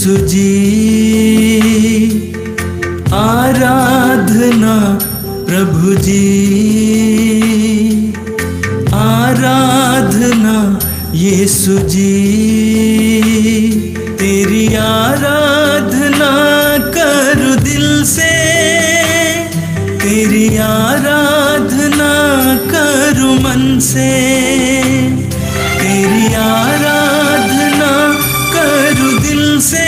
यीशु जी आराधना, प्रभु जी आराधना, यीशु जी तेरी आराधना करूं दिल से, तेरी आराधना करूं मन से, तेरी आराधना करूं दिल से,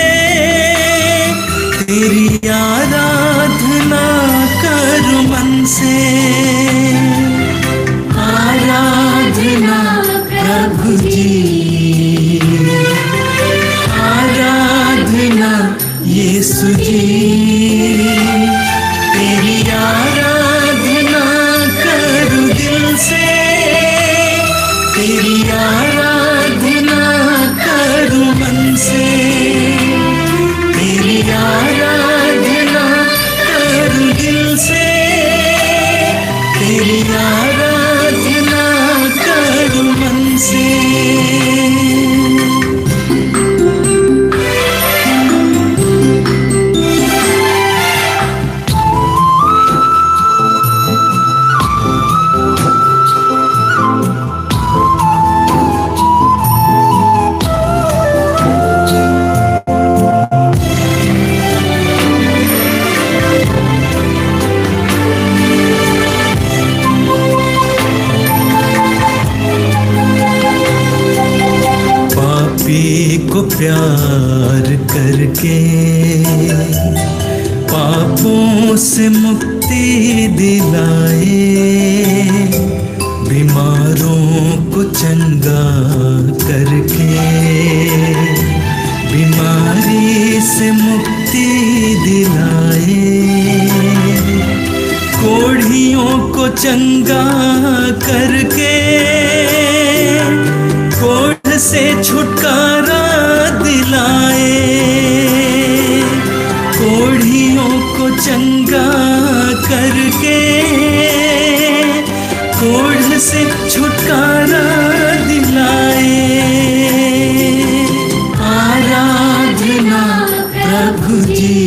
तेरी आराधना करूं मन से। आराधना प्रभु जी, आराधना यीशु जी तेरी आराधना करूं दिल से, तेरी आराधना करूं मन से, तेरी आराधना करूं दिल से, तेरी आराधना करूं मन से। को प्यार करके पापों से मुक्ति दिलाए, बीमारों को चंगा करके बीमारी से मुक्ति दिलाए, कोढ़ियों को चंगा करके कोढ़ से छुटकारा दिलाए, कोढ़ियों को चंगा करके कोढ़ से छुटकारा दिलाए। आराधना प्रभु जी,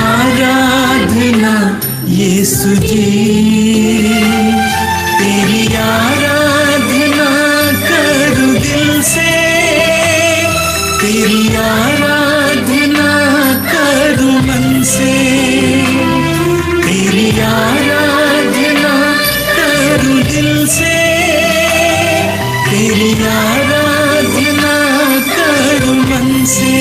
आराधना यीशु जी तेरी आराधना करूं दिल से, तेरी आराधना करूं मन से, तेरी आराधना करूं दिल से, तेरी आराधना करूं मन से।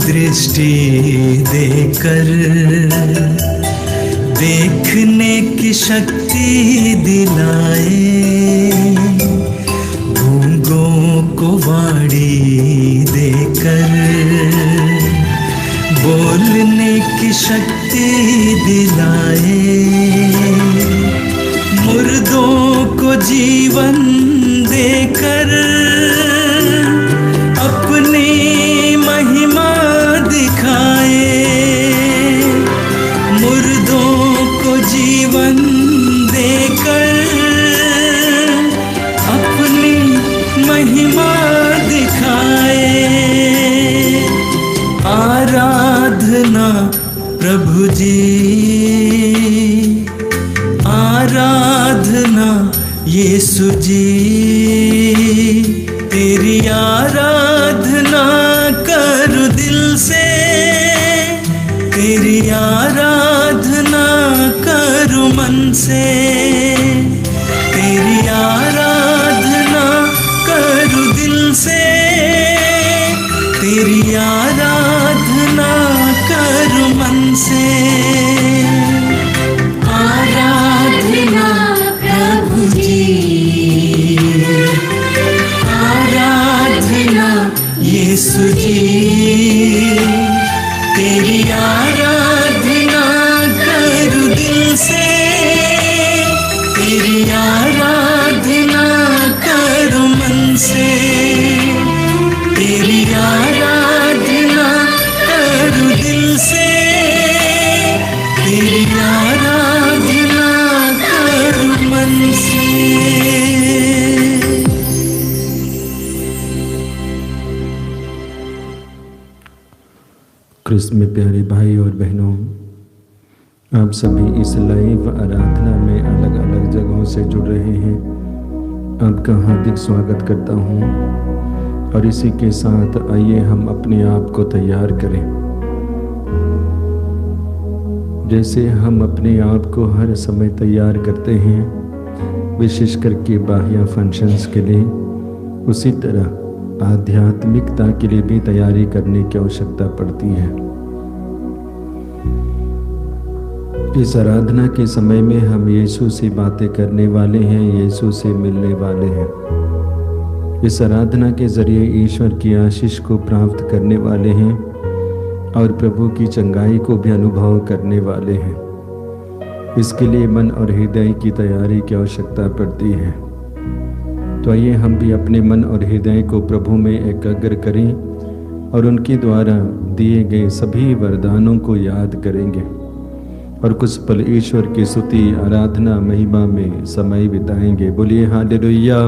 दृष्टि देकर देखने की शक्ति दिलाए, गूंगों को वाणी देकर बोलने की शक्ति दिलाए, मुर्दों को जीवन देकर अपनी महिमा दिखाए, मुर्दों को जीवन देकर अपनी महिमा दिखाए। आराधना प्रभु जी, आराधना यीशु जी तेरी आराधना करूं दिल से, तेरी आराधना करूं मन से, तेरी आराधना करूं दिल से, तेरी आराधना करूं मन से। आराधना प्रभु जी, आराधना यीशु जी तेरी आराधना करूं दिल से, तेरी आराधना करूं मन से, तेरी आराधना करूं दिल से, तेरी आराधना करूं मन से। क्रिस्त में प्यारे भाई और बहनों, आप सभी इस लाइव आराधना में अलग अलग जगहों से जुड़ रहे हैं। आपका हार्दिक स्वागत करता हूं और इसी के साथ आइए हम अपने आप को तैयार करें। जैसे हम अपने आप को हर समय तैयार करते हैं, विशेष करके बाह्य फंक्शंस के लिए, उसी तरह आध्यात्मिकता के लिए भी तैयारी करने की आवश्यकता पड़ती है। इस आराधना के समय में हम यीशु से बातें करने वाले हैं, यीशु से मिलने वाले हैं। इस आराधना के जरिए ईश्वर की आशीष को प्राप्त करने वाले हैं और प्रभु की चंगाई को भी अनुभव करने वाले हैं। इसके लिए मन और हृदय की तैयारी की आवश्यकता पड़ती है। तो आइए हम भी अपने मन और हृदय को प्रभु में एकाग्र करें और उनके द्वारा दिए गए सभी वरदानों को याद करेंगे और कुछ पल ईश्वर की स्तुति, आराधना, महिमा में समय बिताएंगे। बोलिए hallelujah,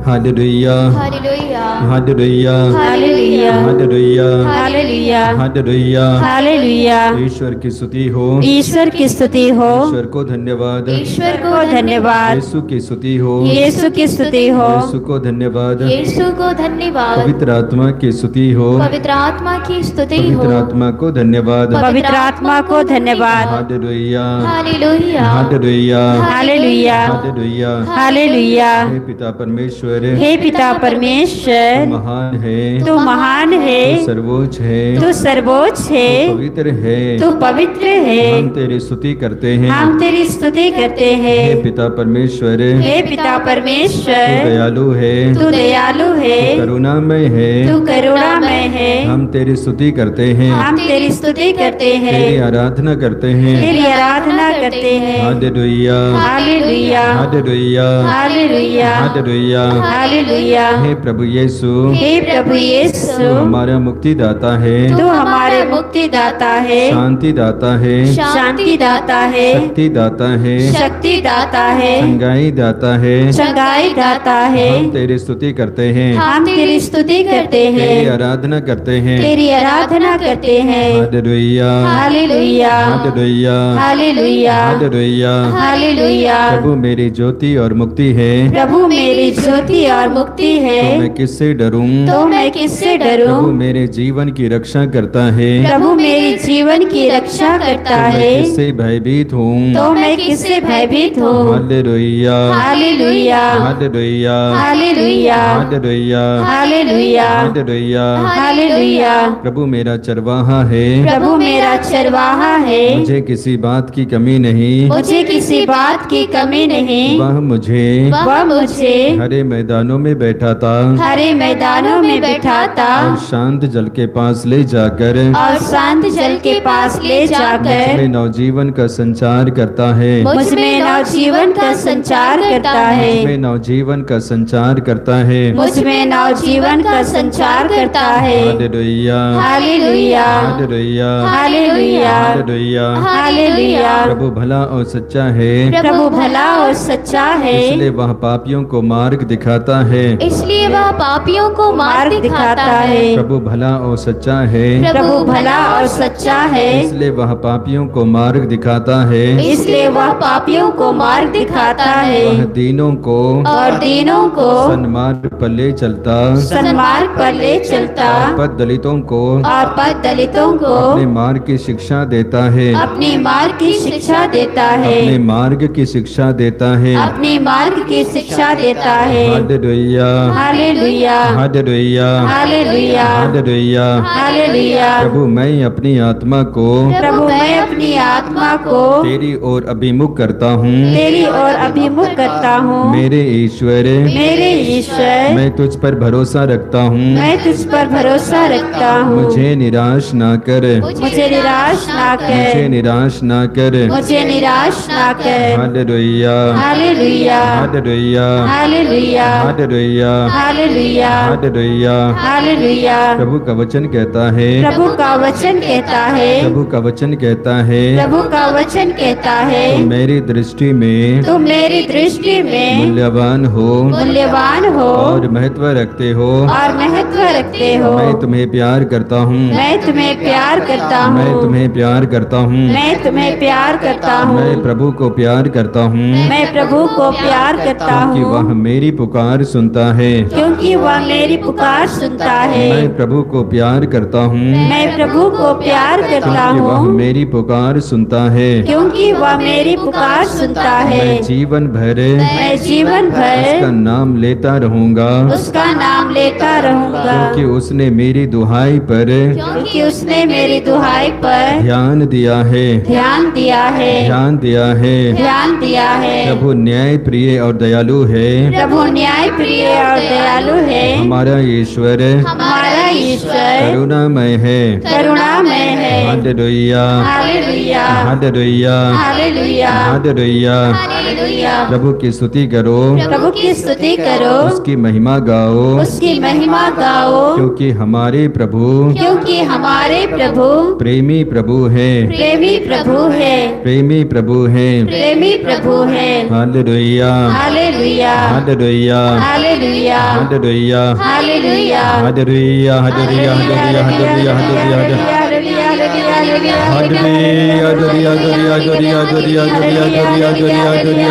hallelujah, hallelujah, hallelujah, hallelujah, hallelujah, hallelujah, hallelujah. Hallelujah. ईश्वर की स्तुति हो, ईश्वर की स्तुति हो, ईश्वर को धन्यवाद, ईश्वर को धन्यवाद, यीशु की स्तुति हो, यीशु की स्तुति हो, यीशु को धन्यवाद, यीशु को धन्यवाद, पवित्र आत्मा की स्तुति हो, पवित्र आत्मा की स्तुति हो, पवित्र आत्मा को धन्यवाद, पवित्र आत्मा को धन्यवाद। Hallelujah, hallelujah, hallelujah, hallelujah, hallelujah. Hallelujah. हे पिता परमेश्वर, हे पिता परमेश्वर, तू महान है, तू महान है, तू सर्वोच्च है, तू सर्वोच्च है, तू पवित्र है, तू पवित्र है। हम तेरी स्तुति करते हैं। हम तेरी स्तुति करते हे हैं। पिता परमेश्वर, हे पिता तू परमेश्वर, दयालु है, तू दयालु है, तू करुणामय है, तू करुणामय है। हम तेरी स्तुति करते हैं, हम तेरी स्तुति करते तेरी हैं, आराधना करते हैं। तेरी आराधना करते हैं। Hallelujah, hallelujah, hallelujah, hallelujah, hallelujah. Hallelujah. हे प्रभु यीशु, हे प्रभु यीशु, तू हमारा मुक्तिदाता है, तू हमारे मुक्तिदाता है, शांति दाता है, शांति दाता है, शक्ति दाता है, शक्ति दाता है, चंगाई दाता है। चंगाई दाता है। हम तेरी स्तुति करते हैं, हम तेरी स्तुति करते तेरी हैं, आराधना करते हैं। तेरी आराधना करते हैं। Hallelujah, hallelujah, hallelujah, hallelujah, hallelujah. Hallelujah. प्रभु मेरी ज्योति और मुक्ति है, प्रभु मेरी ज्योति और मुक्ति है, तो मैं किससे डरूं? तो मैं किससे प्रभु डरूं? मेरे जीवन की रक्षा करता है, प्रभु मेरे जीवन की रक्षा करता तो मैं है, किससे भयभीत हूँ? तो मैं किससे भयभीत हूँ? Hallelujah, hallelujah, hallelujah, hallelujah, hallelujah, hallelujah, hallelujah. Hallelujah. प्रभु मेरा चरवाहा है, प्रभु मेरा चरवाहा है, मुझे किसी बात की कमी नहीं, मुझे किसी बात की कमी नहीं। वह मुझे वह मुझे हरे मैदानों में बैठाता हरे मैदानों में बैठाता और शांत जल के पास ले जाकर और शांत जल के पास ले जाकर मुझमें नवजीवन का संचार करता है, मुझमें नवजीवन का संचार करता है, मुझमें नवजीवन का संचार करता है। मुझमें नवजीवन का संचार करता है। Hallelujah, hallelujah, hallelujah, hallelujah, hallelujah. Hallelujah. प्रभु भला और सच्चा है, प्रभु भला और सच्चा है, इसलिए वह पापियों को मार्ग दिखाता है। इसलिए वह पापियों को मार्ग दिखाता है। प्रभु भला और सच्चा है, प्रभु भला और सच्चा है, इसलिए वह पापियों को मार्ग दिखाता है। इसलिए वह पापियों को मार्ग दिखाता है वह दीनों को और दीनों को सन्मार्ग पर ले चलता, सन्मार्ग पर ले चलता पद दलितों को और पद दलितों को अपने मार्ग की शिक्षा देता है, अपने मार्ग की शिक्षा देता है, अपने मार्ग की शिक्षा देता है। अपने मार्ग की शिक्षा देता है। Hallelujah hallelujah hallelujah hallelujah hallelujah. Hallelujah. प्रभु मैं अपनी आत्मा को प्रभु मैं अपनी आत्मा को तेरी ओर अभिमुख करता हूँ। तेरी ओर अभिमुख करता हूँ। मेरे ईश्वर मेरे ईश्वर मैं तुझ पर भरोसा रखता हूँ। मैं तुझ पर भरोसा रखता हूँ। मुझे निराश ना कर, मुझे निराश ना मुझे कर, निराश ना कर। मुझे निराश ना कर। Hallelujah hallelujah hallelujah hallelujah hallelujah hallelujah hallelujah. Hallelujah. प्रभु का वचन कहता है, प्रभु का वचन कहता है, प्रभु का वचन कहता है, प्रभु का वचन कहता है, तुम मेरी दृष्टि में तुम मेरी दृष्टि में मूल्यवान हो मूल्यवान हो और महत्व रखते हो। और महत्व रखते हो। मैं तुम्हें प्यार करता हूँ, मैं तुम्हें प्यार करता हूँ। मैं तुम्हें प्यार करता हूँ। मैं तुम्हें प्यार करता हूँ। मैं प्रभु को प्यार करता हूँ, मैं प्रभु को प्यार करता क्योंकि हूँ, वह मेरी पुकार सुनता है। क्योंकि वह मेरी पुकार सुनता है। मैं प्रभु को प्यार करता हूँ, मैं प्रभु को प्यार करता क्योंकि वह हूँ, मेरी पुकार सुनता है। क्योंकि वह मेरी पुकार सुनता है। मैं जीवन भर मैं जीवन भर उसका नाम लेता रहूंगा, उसका नाम लेता रहूंगा, क्योंकि उसने मेरी दुहाई पर क्योंकि उसने मेरी दुहाई पर ध्यान दिया है, ध्यान दिया है, ध्यान दिया है। ध्यान दिया है। प्रभु न्याय प्रिय और दयालु है। प्रभु न्याय प्रिय और दयालु है। हमारा ईश्वर हमारा ईश्वर करुणामय है। करुणामय है। Hallelujah hallelujah hallelujah hallelujah hallelujah. Hallelujah. प्रभु की स्तुति करो, प्रभु की स्तुति करो, उसकी महिमा गाओ, उसकी महिमा गाओ, क्योंकि हमारे प्रभु क्योंकि हमारे प्रभु प्रेमी प्रभु है, प्रेमी प्रभु है, प्रेमी प्रभु है। प्रेमी प्रभु है। Hallelujah hallelujah hallelujah hallelujah hallelujah hallelujah hallelujah hallelujah hallelujah hallelujah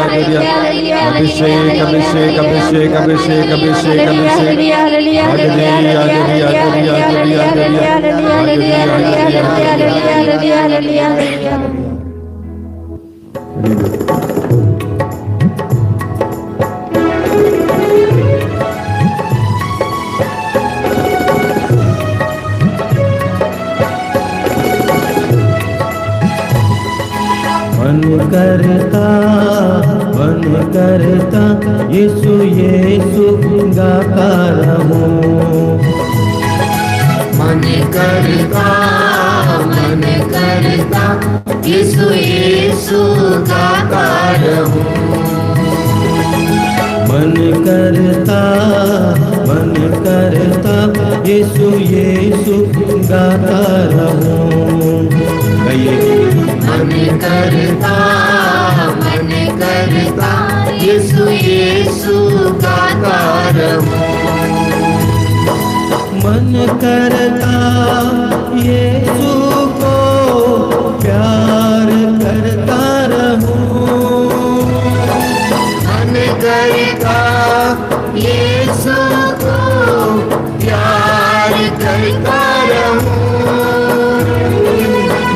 hallelujah. अभिषेक अभिषेक अभिषेक अभिषेक अभिषेक अभिषेक। मन करता यीशु यीशु गाता रहूं। मन करता यीशु यीशु गाता रहूं। मन करता यीशु यीशु गाता रहूं। मन करता यीशु यीशु गाता रहूं। मन करता यीशु को प्यार करता रहूं। मन करता यीशु को प्यार करता रहूं।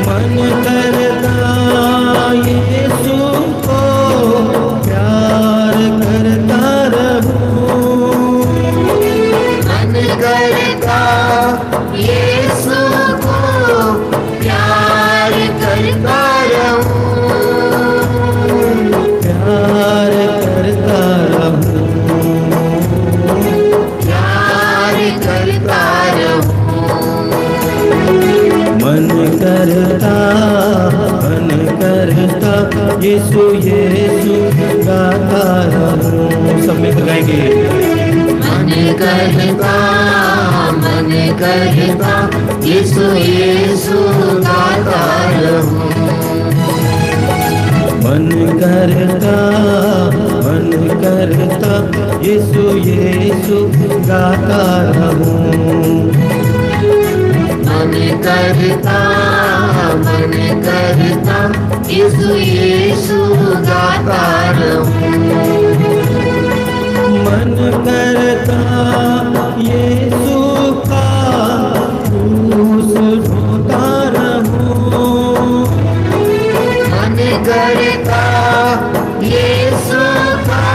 मन करता यीशु को प्यार करता रहूं। मन करता यीशु को प्यार करता रहूं। प्यार करता रहूं। प्यार करता रहूं। मन करता यीशु यीशु गाता रहूं। सब मिलकर गाएंगे। मन करता यीशु यीशु गाता रहूं। मन करता यीशु यीशु गाता रहूं। मन करता यीशु यीशु गाता रहूं। मन करता यीशु का क्रूस ढोता रहूं। मन करता यीशु का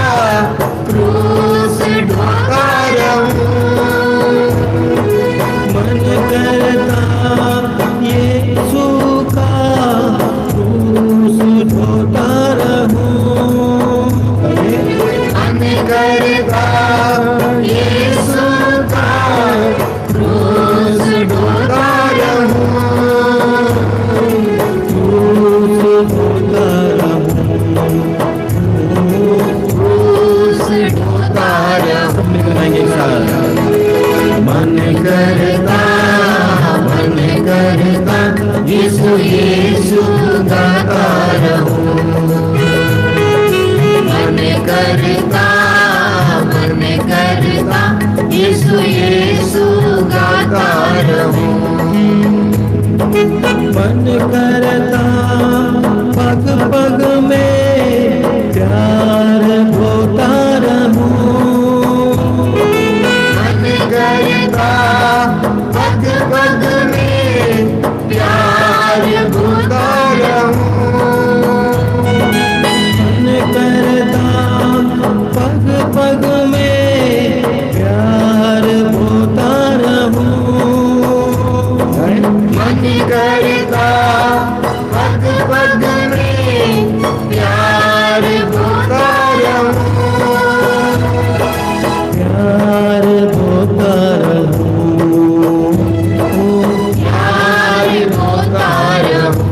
क्रूस करता यीशु यीशु गाता रहूं। मन करता यीशु यीशु गाता रहूं। मन करता पग पग में प्यार होता रहूं। मन करता पग पग में प्यार होता रहूं। मन करता पग पग में प्यार होता रहूं। मन करता पग पग में प्यार होता रहूं। प्यार होता रहूं। प्यार होता रहूं।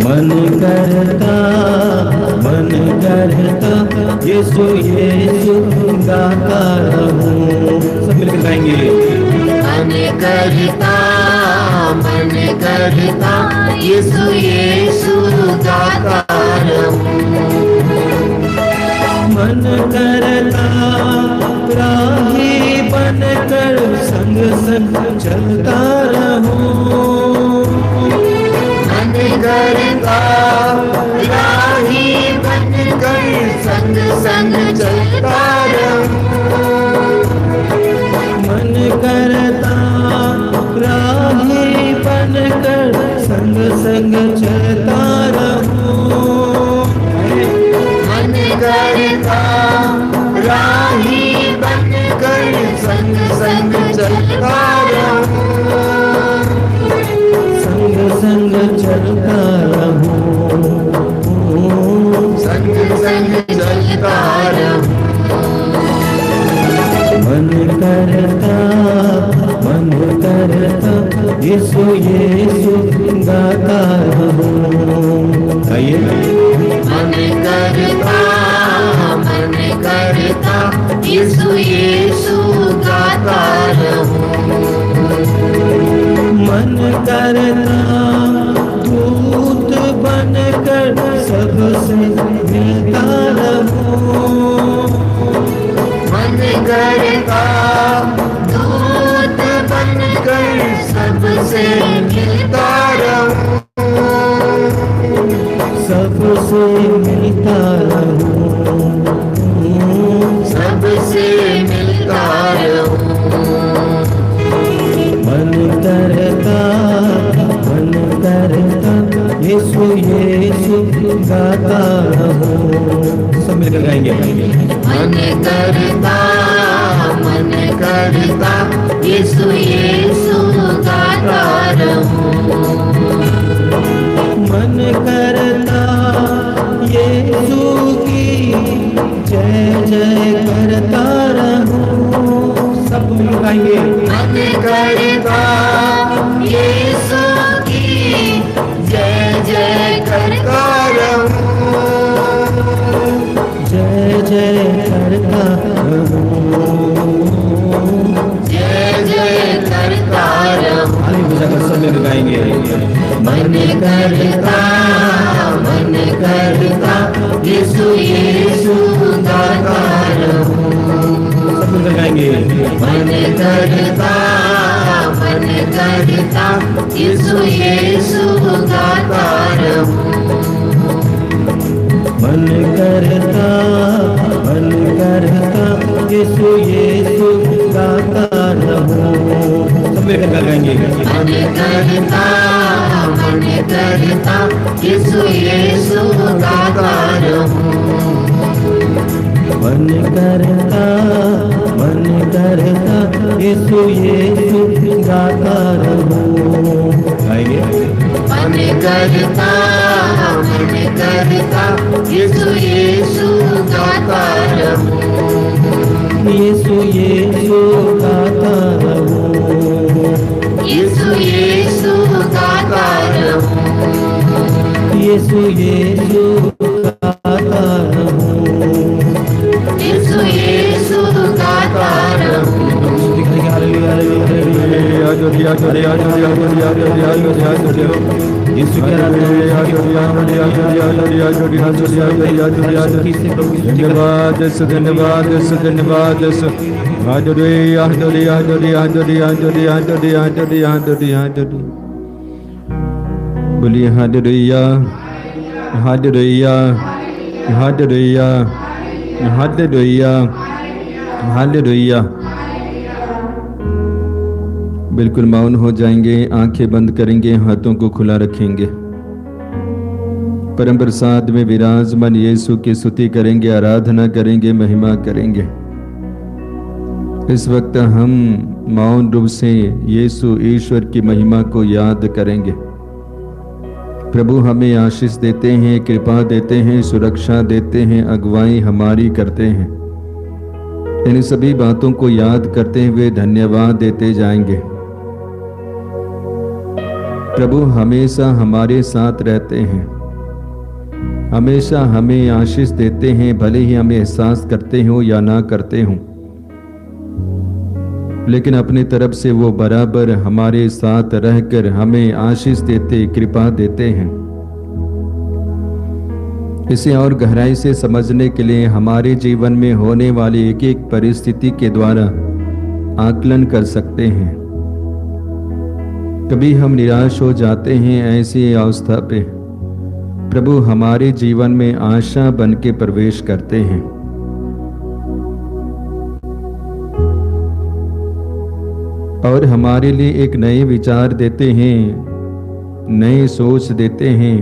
मन करता यीशु यीशु गाता रहूं। सब मिलकर गाएंगे। मन करता यीशु यीशु गाता रहूं। मन करता राही बनकर संग संग चलता रहूं। मन करता राही बनकर संग संग चलता रहूं। मन करता राही बनकर संग संग चलता रहूं। मन करता राही बनकर संग संग चलता रहूं। संग संग चलता रहूं। संग संग चलता रहूं। मन करता यीशु यीशु गाता रहूं। आइए। मन करता यीशु यीशु गाता रहूं। मन करता दूत बनकर सबसे मिलता रहूं। मन करता दूत बनकर सबसे मिलता रहूं। सबसे मिलता रहूं। सबसे मिलता रहूं। मन करता यीशु यीशु गाता रहूं। सब मिलकर गाएंगे। मन करता यीशु यीशु गाता रहूं। मन करता यीशु की जय जय करता रहूं। सब मिलकर गाएंगे। मन करता यीशु की जय जय करता रहूं। जय जय करता रहूं। जय जय करता रहूं। आगे बुझाकर सब मिलकर गाएंगे। मन करता यीशु यीशु गाता रहूं। सब मिलकर गाएंगे। मन करता यीशु यीशु गाता रहूं। मन करता यीशु यीशु गाता रहूं। सब मिलकर गाएंगे। मन करता यीशु यीशु गाता रहूं। मन करता यीशु यीशु गाता रहूं। आइए। मन करता यीशु यीशु गाता रहूं। यीशु यीशु गाता रहूं। यीशु यीशु गाता रहूं। यीशु यीशु गाता रहूं। यीशु यीशु गाता रहूं। बोलिए hallelujah, hallelujah, hallelujah, hallelujah, hallelujah. बिल्कुल मौन हो जाएंगे, आंखें बंद करेंगे, हाथों को खुला रखेंगे। परम प्रसाद में विराजमान यीशु की स्तुति करेंगे, आराधना करेंगे, महिमा करेंगे। इस वक्त हम मौन रूप से यीशु ईश्वर की महिमा को याद करेंगे। प्रभु हमें आशीष देते हैं, कृपा देते हैं, सुरक्षा देते हैं, अगुवाई हमारी करते हैं। इन सभी बातों को याद करते हुए धन्यवाद देते जाएंगे। प्रभु हमेशा हमारे साथ रहते हैं, हमेशा हमें आशीष देते हैं, भले ही हमें एहसास करते हो या ना करते हो, लेकिन अपनी तरफ से वो बराबर हमारे साथ रहकर हमें आशीष देते, कृपा देते हैं। इसे और गहराई से समझने के लिए हमारे जीवन में होने वाली एक एक परिस्थिति के द्वारा आकलन कर सकते हैं। कभी हम निराश हो जाते हैं, ऐसी अवस्था पे प्रभु हमारे जीवन में आशा बन के प्रवेश करते हैं। और हमारे लिए एक नए विचार देते हैं, नई सोच देते हैं,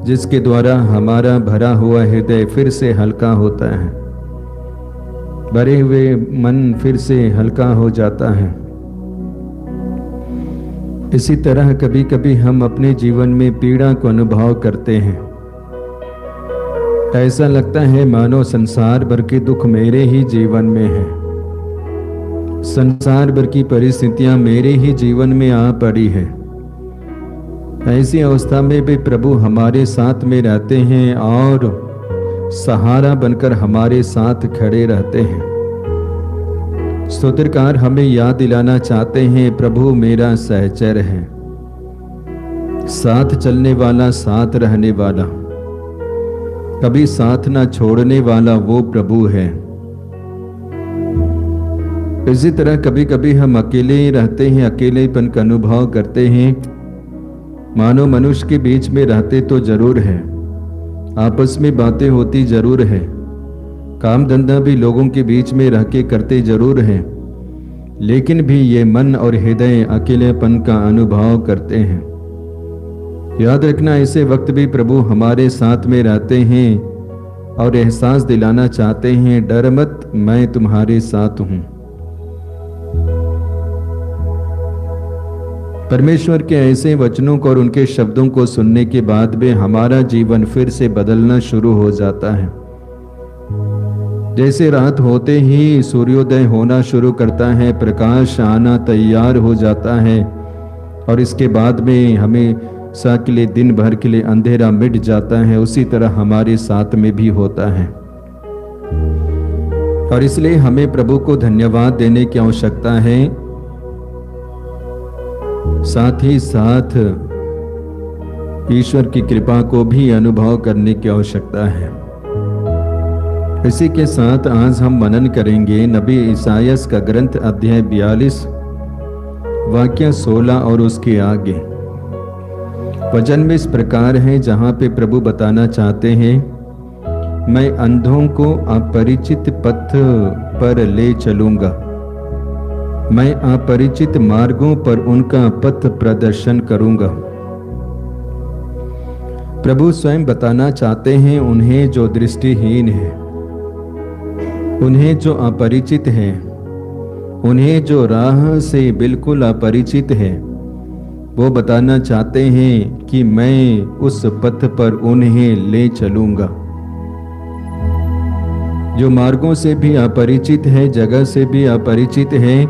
जिसके द्वारा हमारा भरा हुआ हृदय फिर से हल्का होता है, भरे हुए मन फिर से हल्का हो जाता है। इसी तरह कभी कभी हम अपने जीवन में पीड़ा को अनुभव करते हैं। ऐसा लगता है मानो संसार भर के दुख मेरे ही जीवन में है, संसार भर की परिस्थितियां मेरे ही जीवन में आ पड़ी है। ऐसी अवस्था में भी प्रभु हमारे साथ में रहते हैं और सहारा बनकर हमारे साथ खड़े रहते हैं। स्तोत्रकार हमें याद दिलाना चाहते हैं, प्रभु मेरा सहचर है, साथ चलने वाला, साथ रहने वाला, कभी साथ ना छोड़ने वाला वो प्रभु है। इसी तरह कभी कभी हम अकेले ही रहते हैं, अकेलेपन का अनुभव करते हैं, मानो मनुष्य के बीच में रहते तो जरूर है, आपस में बातें होती जरूर है, काम धंधा भी लोगों के बीच में रह के करते जरूर है, लेकिन भी ये मन और हृदय अकेलेपन का अनुभव करते हैं। याद रखना, ऐसे वक्त भी प्रभु हमारे साथ में रहते हैं और एहसास दिलाना चाहते हैं, डर मत, मैं तुम्हारे साथ हूं। परमेश्वर के ऐसे वचनों को और उनके शब्दों को सुनने के बाद भी हमारा जीवन फिर से बदलना शुरू हो जाता है। जैसे रात होते ही सूर्योदय होना शुरू करता है, प्रकाश आना तैयार हो जाता है और इसके बाद में हमेशा के लिए, दिन भर के लिए अंधेरा मिट जाता है, उसी तरह हमारे साथ में भी होता है। और इसलिए हमें प्रभु को धन्यवाद देने की आवश्यकता है, साथ ही साथ ईश्वर की कृपा को भी अनुभव करने की आवश्यकता है। इसी के साथ आज हम मनन करेंगे नबी ईसायास का ग्रंथ अध्याय 42 वाक्य 16 और उसके आगे। वचन में इस प्रकार है, जहां पे प्रभु बताना चाहते हैं, मैं अंधों को अपरिचित पथ पर ले चलूंगा, मैं अपरिचित मार्गों पर उनका पथ प्रदर्शन करूंगा। प्रभु स्वयं बताना चाहते हैं, उन्हें जो दृष्टिहीन है, उन्हें जो अपरिचित है, उन्हें जो राह से बिल्कुल अपरिचित है, वो बताना चाहते हैं कि मैं उस पथ पर उन्हें ले चलूंगा। जो मार्गों से भी अपरिचित है, जगह से भी अपरिचित है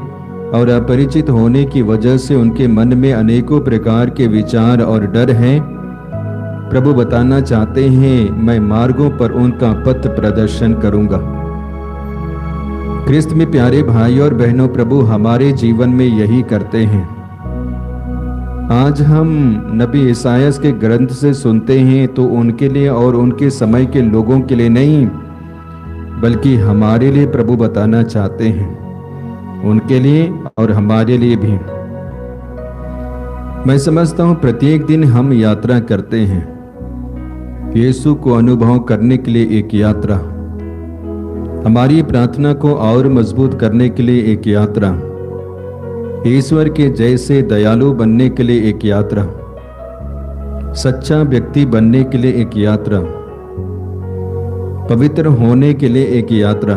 और अपरिचित होने की वजह से उनके मन में अनेकों प्रकार के विचार और डर हैं, प्रभु बताना चाहते हैं, मैं मार्गों पर उनका पथ प्रदर्शन करूंगा। क्रिस्त में प्यारे भाई और बहनों, प्रभु हमारे जीवन में यही करते हैं। आज हम नबी ईसायास के ग्रंथ से सुनते हैं तो उनके लिए और उनके समय के लोगों के लिए नहीं, बल्कि हमारे लिए प्रभु बताना चाहते हैं, उनके लिए और हमारे लिए भी। मैं समझता हूं प्रत्येक दिन हम यात्रा करते हैं, यीशु को अनुभव करने के लिए एक यात्रा, हमारी प्रार्थना को और मजबूत करने के लिए एक यात्रा, ईश्वर के जैसे दयालु बनने के लिए एक यात्रा, सच्चा व्यक्ति बनने के लिए एक यात्रा, पवित्र होने के लिए एक यात्रा,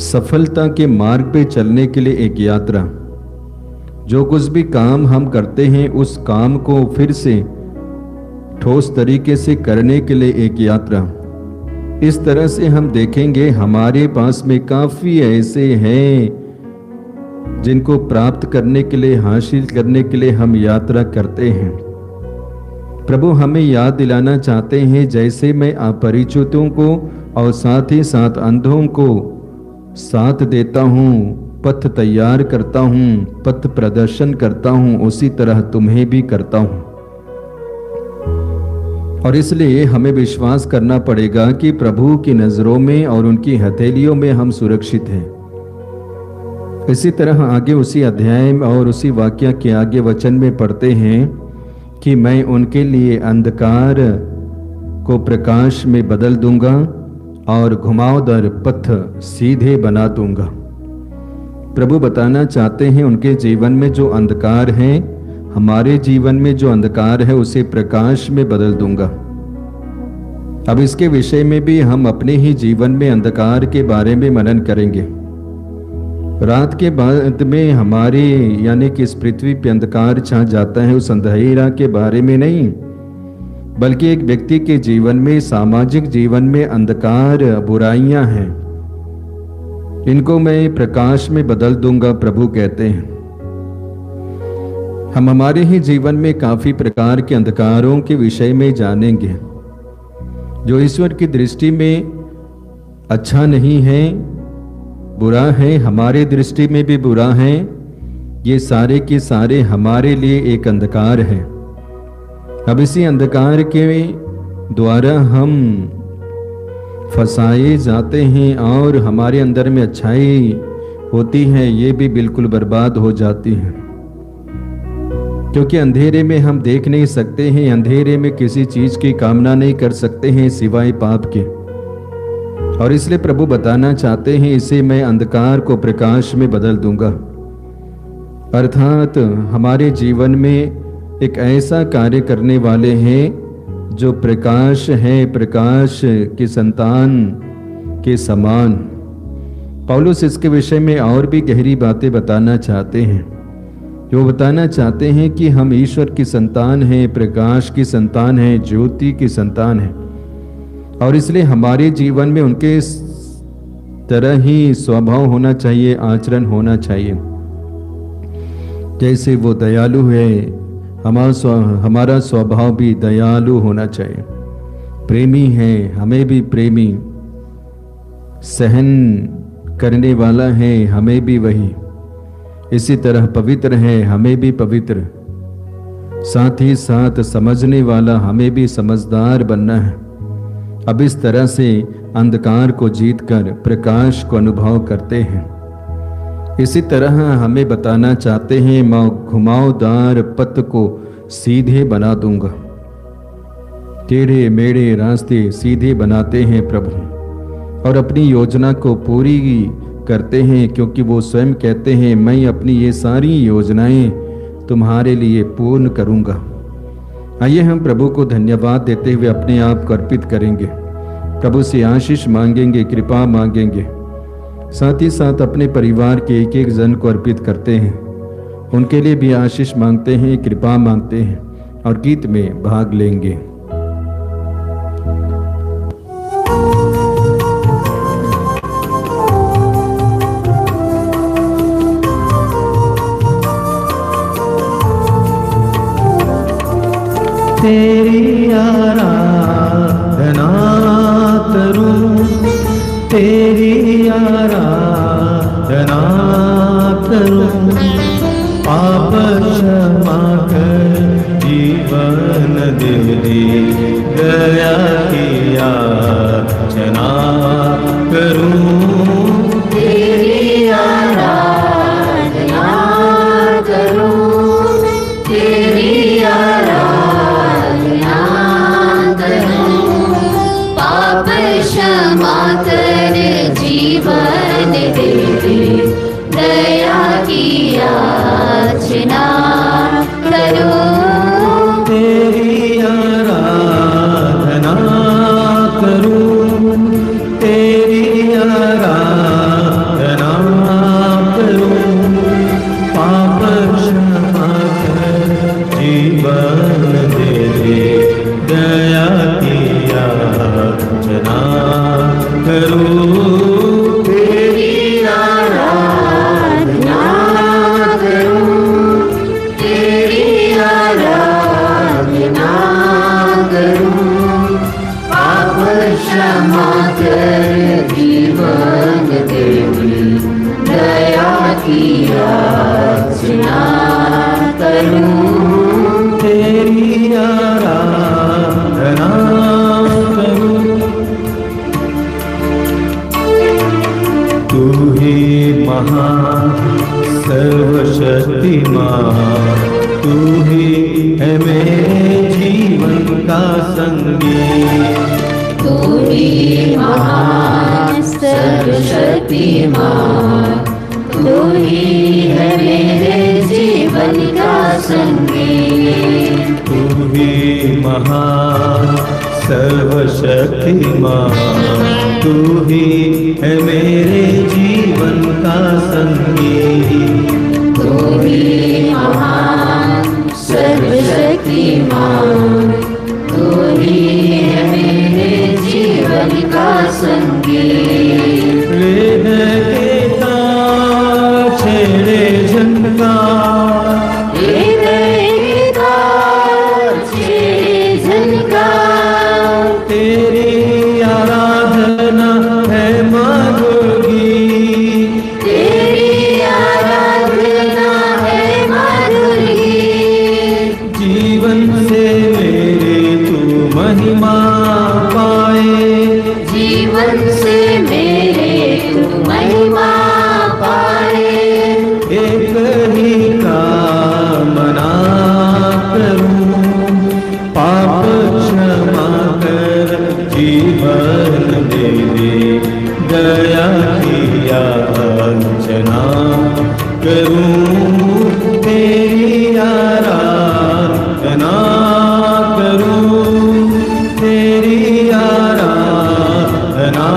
सफलता के मार्ग पे चलने के लिए एक यात्रा। जो कुछ भी काम हम करते हैं उस काम को फिर से ठोस तरीके से करने के लिए एक यात्रा। इस तरह से हम देखेंगे हमारे पास में काफी ऐसे हैं जिनको प्राप्त करने के लिए, हासिल करने के लिए हम यात्रा करते हैं। प्रभु हमें याद दिलाना चाहते हैं, जैसे मैं अपरिचितों को और साथ ही साथ अंधों को साथ देता हूं, पथ तैयार करता हूं, पथ प्रदर्शन करता हूं, उसी तरह तुम्हें भी करता हूं। और इसलिए हमें विश्वास करना पड़ेगा कि प्रभु की नजरों में और उनकी हथेलियों में हम सुरक्षित हैं। इसी तरह आगे उसी अध्याय में और उसी वाक्य के आगे वचन में पढ़ते हैं कि मैं उनके लिए अंधकार को प्रकाश में बदल दूंगा और घुमावदार पथ सीधे बना दूंगा। प्रभु बताना चाहते हैं उनके जीवन में जो अंधकार है, हमारे जीवन में जो अंधकार है, उसे प्रकाश में बदल दूंगा। अब इसके विषय में भी हम अपने ही जीवन में अंधकार के बारे में मनन करेंगे। रात के बाद में हमारे यानी कि इस पृथ्वी पे अंधकार छा जाता है, उस अंधेरा के बारे में नहीं, बल्कि एक व्यक्ति के जीवन में, सामाजिक जीवन में अंधकार बुराइयां हैं, इनको मैं प्रकाश में बदल दूंगा, प्रभु कहते हैं। हम हमारे ही जीवन में काफी प्रकार के अंधकारों के विषय में जानेंगे जो ईश्वर की दृष्टि में अच्छा नहीं है, बुरा है, हमारे दृष्टि में भी बुरा है। ये सारे के सारे हमारे लिए एक अंधकार है। अब इसी अंधकार के द्वारा हम फंसाए जाते हैं और हमारे अंदर में अच्छाई होती है, ये भी बिल्कुल बर्बाद हो जाती है, क्योंकि अंधेरे में हम देख नहीं सकते हैं, अंधेरे में किसी चीज की कामना नहीं कर सकते हैं सिवाय पाप के। और इसलिए प्रभु बताना चाहते हैं, इसे मैं अंधकार को प्रकाश में बदल दूंगा। अर्थात हमारे जीवन में एक ऐसा कार्य करने वाले हैं जो प्रकाश है, प्रकाश की संतान के समान। पौलुस इसके विषय में और भी गहरी बातें बताना चाहते हैं। जो बताना चाहते हैं कि हम ईश्वर की संतान हैं, प्रकाश की संतान हैं, ज्योति की संतान हैं, और इसलिए हमारे जीवन में उनके तरह ही स्वभाव होना चाहिए, आचरण होना चाहिए। जैसे वो दयालु है, हमारा स्वभाव भी दयालु होना चाहिए। प्रेमी है, हमें भी प्रेमी, सहन करने वाला है, हमें भी वही। इसी तरह पवित्र है, हमें भी पवित्र, साथ ही साथ समझने वाला, हमें भी समझदार बनना है। अब इस तरह से अंधकार को जीतकर प्रकाश को अनुभव करते हैं। इसी तरह हमें बताना चाहते हैं, मैं घुमावदार पथ को सीधे बना दूंगा। टेढ़े मेढ़े रास्ते सीधे बनाते हैं प्रभु, और अपनी योजना को पूरी करते हैं, क्योंकि वो स्वयं कहते हैं, मैं अपनी ये सारी योजनाएं तुम्हारे लिए पूर्ण करूंगा। आइए हम प्रभु को धन्यवाद देते हुए अपने आप को अर्पित करेंगे, प्रभु से आशीष मांगेंगे, कृपा मांगेंगे। साथ ही साथ अपने परिवार के एक एक जन को अर्पित करते हैं, उनके लिए भी आशीष मांगते हैं, कृपा मांगते हैं और गीत में भाग लेंगे। तेरी आराधना करूं, तेरी आराधना करूं, पाप क्षमा की अर्चना करूं, तेरी आराधना करूं। तू ही महान सर्वशक्तिमान, तू ही है मेरे जीवन का संगी। तू ही महान सर्वशक्तिमान, तू ही है मेरे जीवन का संगी। तू ही महान सर्वशक्तिमान, तू ही है मेरे जीवन का संगी। तू ही महान सर्वशक्तिमान, तू ही है मेरे जीवन का संगी। वेद के तार छेड़े झनकार, वेद के तार छेड़े झनकार, तेरी आराधना है माधुरी। तेरी आराधना है माधुरी। जीवन से मेरे तू महिमा पाए, जीवन से मेरे तू महिमा पाए। एक ही कामना करूं, पाप क्षमा कर जीवन दे दे। दया की याचना करूं, तेरी आराधना करूं, तेरी आराधना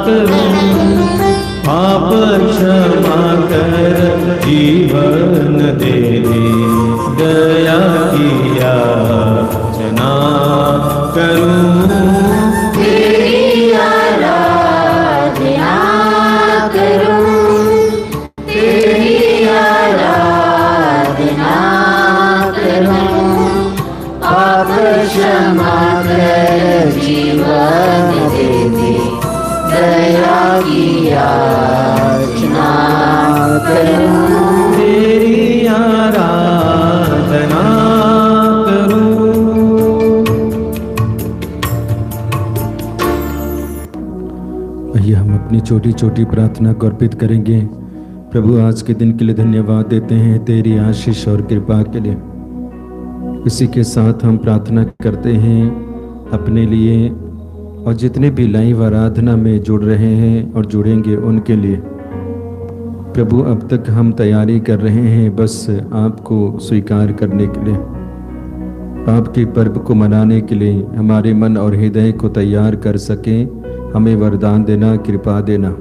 करूं। पाप क्षमा कर जीवन दे दे। दया की याचना करूं, तेरी आराधना करूं, तेरी आराधना करूं। पाप क्षमा कर जीवन दे दे। दया की याचना करूं, तेरी आराधना करूं। आइए हम अपनी छोटी छोटी प्रार्थना को अर्पित करेंगे। प्रभु आज के दिन के लिए धन्यवाद देते हैं तेरी आशीष और कृपा के लिए। इसी के साथ हम प्रार्थना करते हैं अपने लिए और जितने भी लाइव आराधना में जुड़ रहे हैं और जुड़ेंगे उनके लिए। प्रभु अब तक हम तैयारी कर रहे हैं बस आपको स्वीकार करने के लिए, आपके पर्व को मनाने के लिए। हमारे मन और हृदय को तैयार कर सके, हमें वरदान देना, कृपा देना।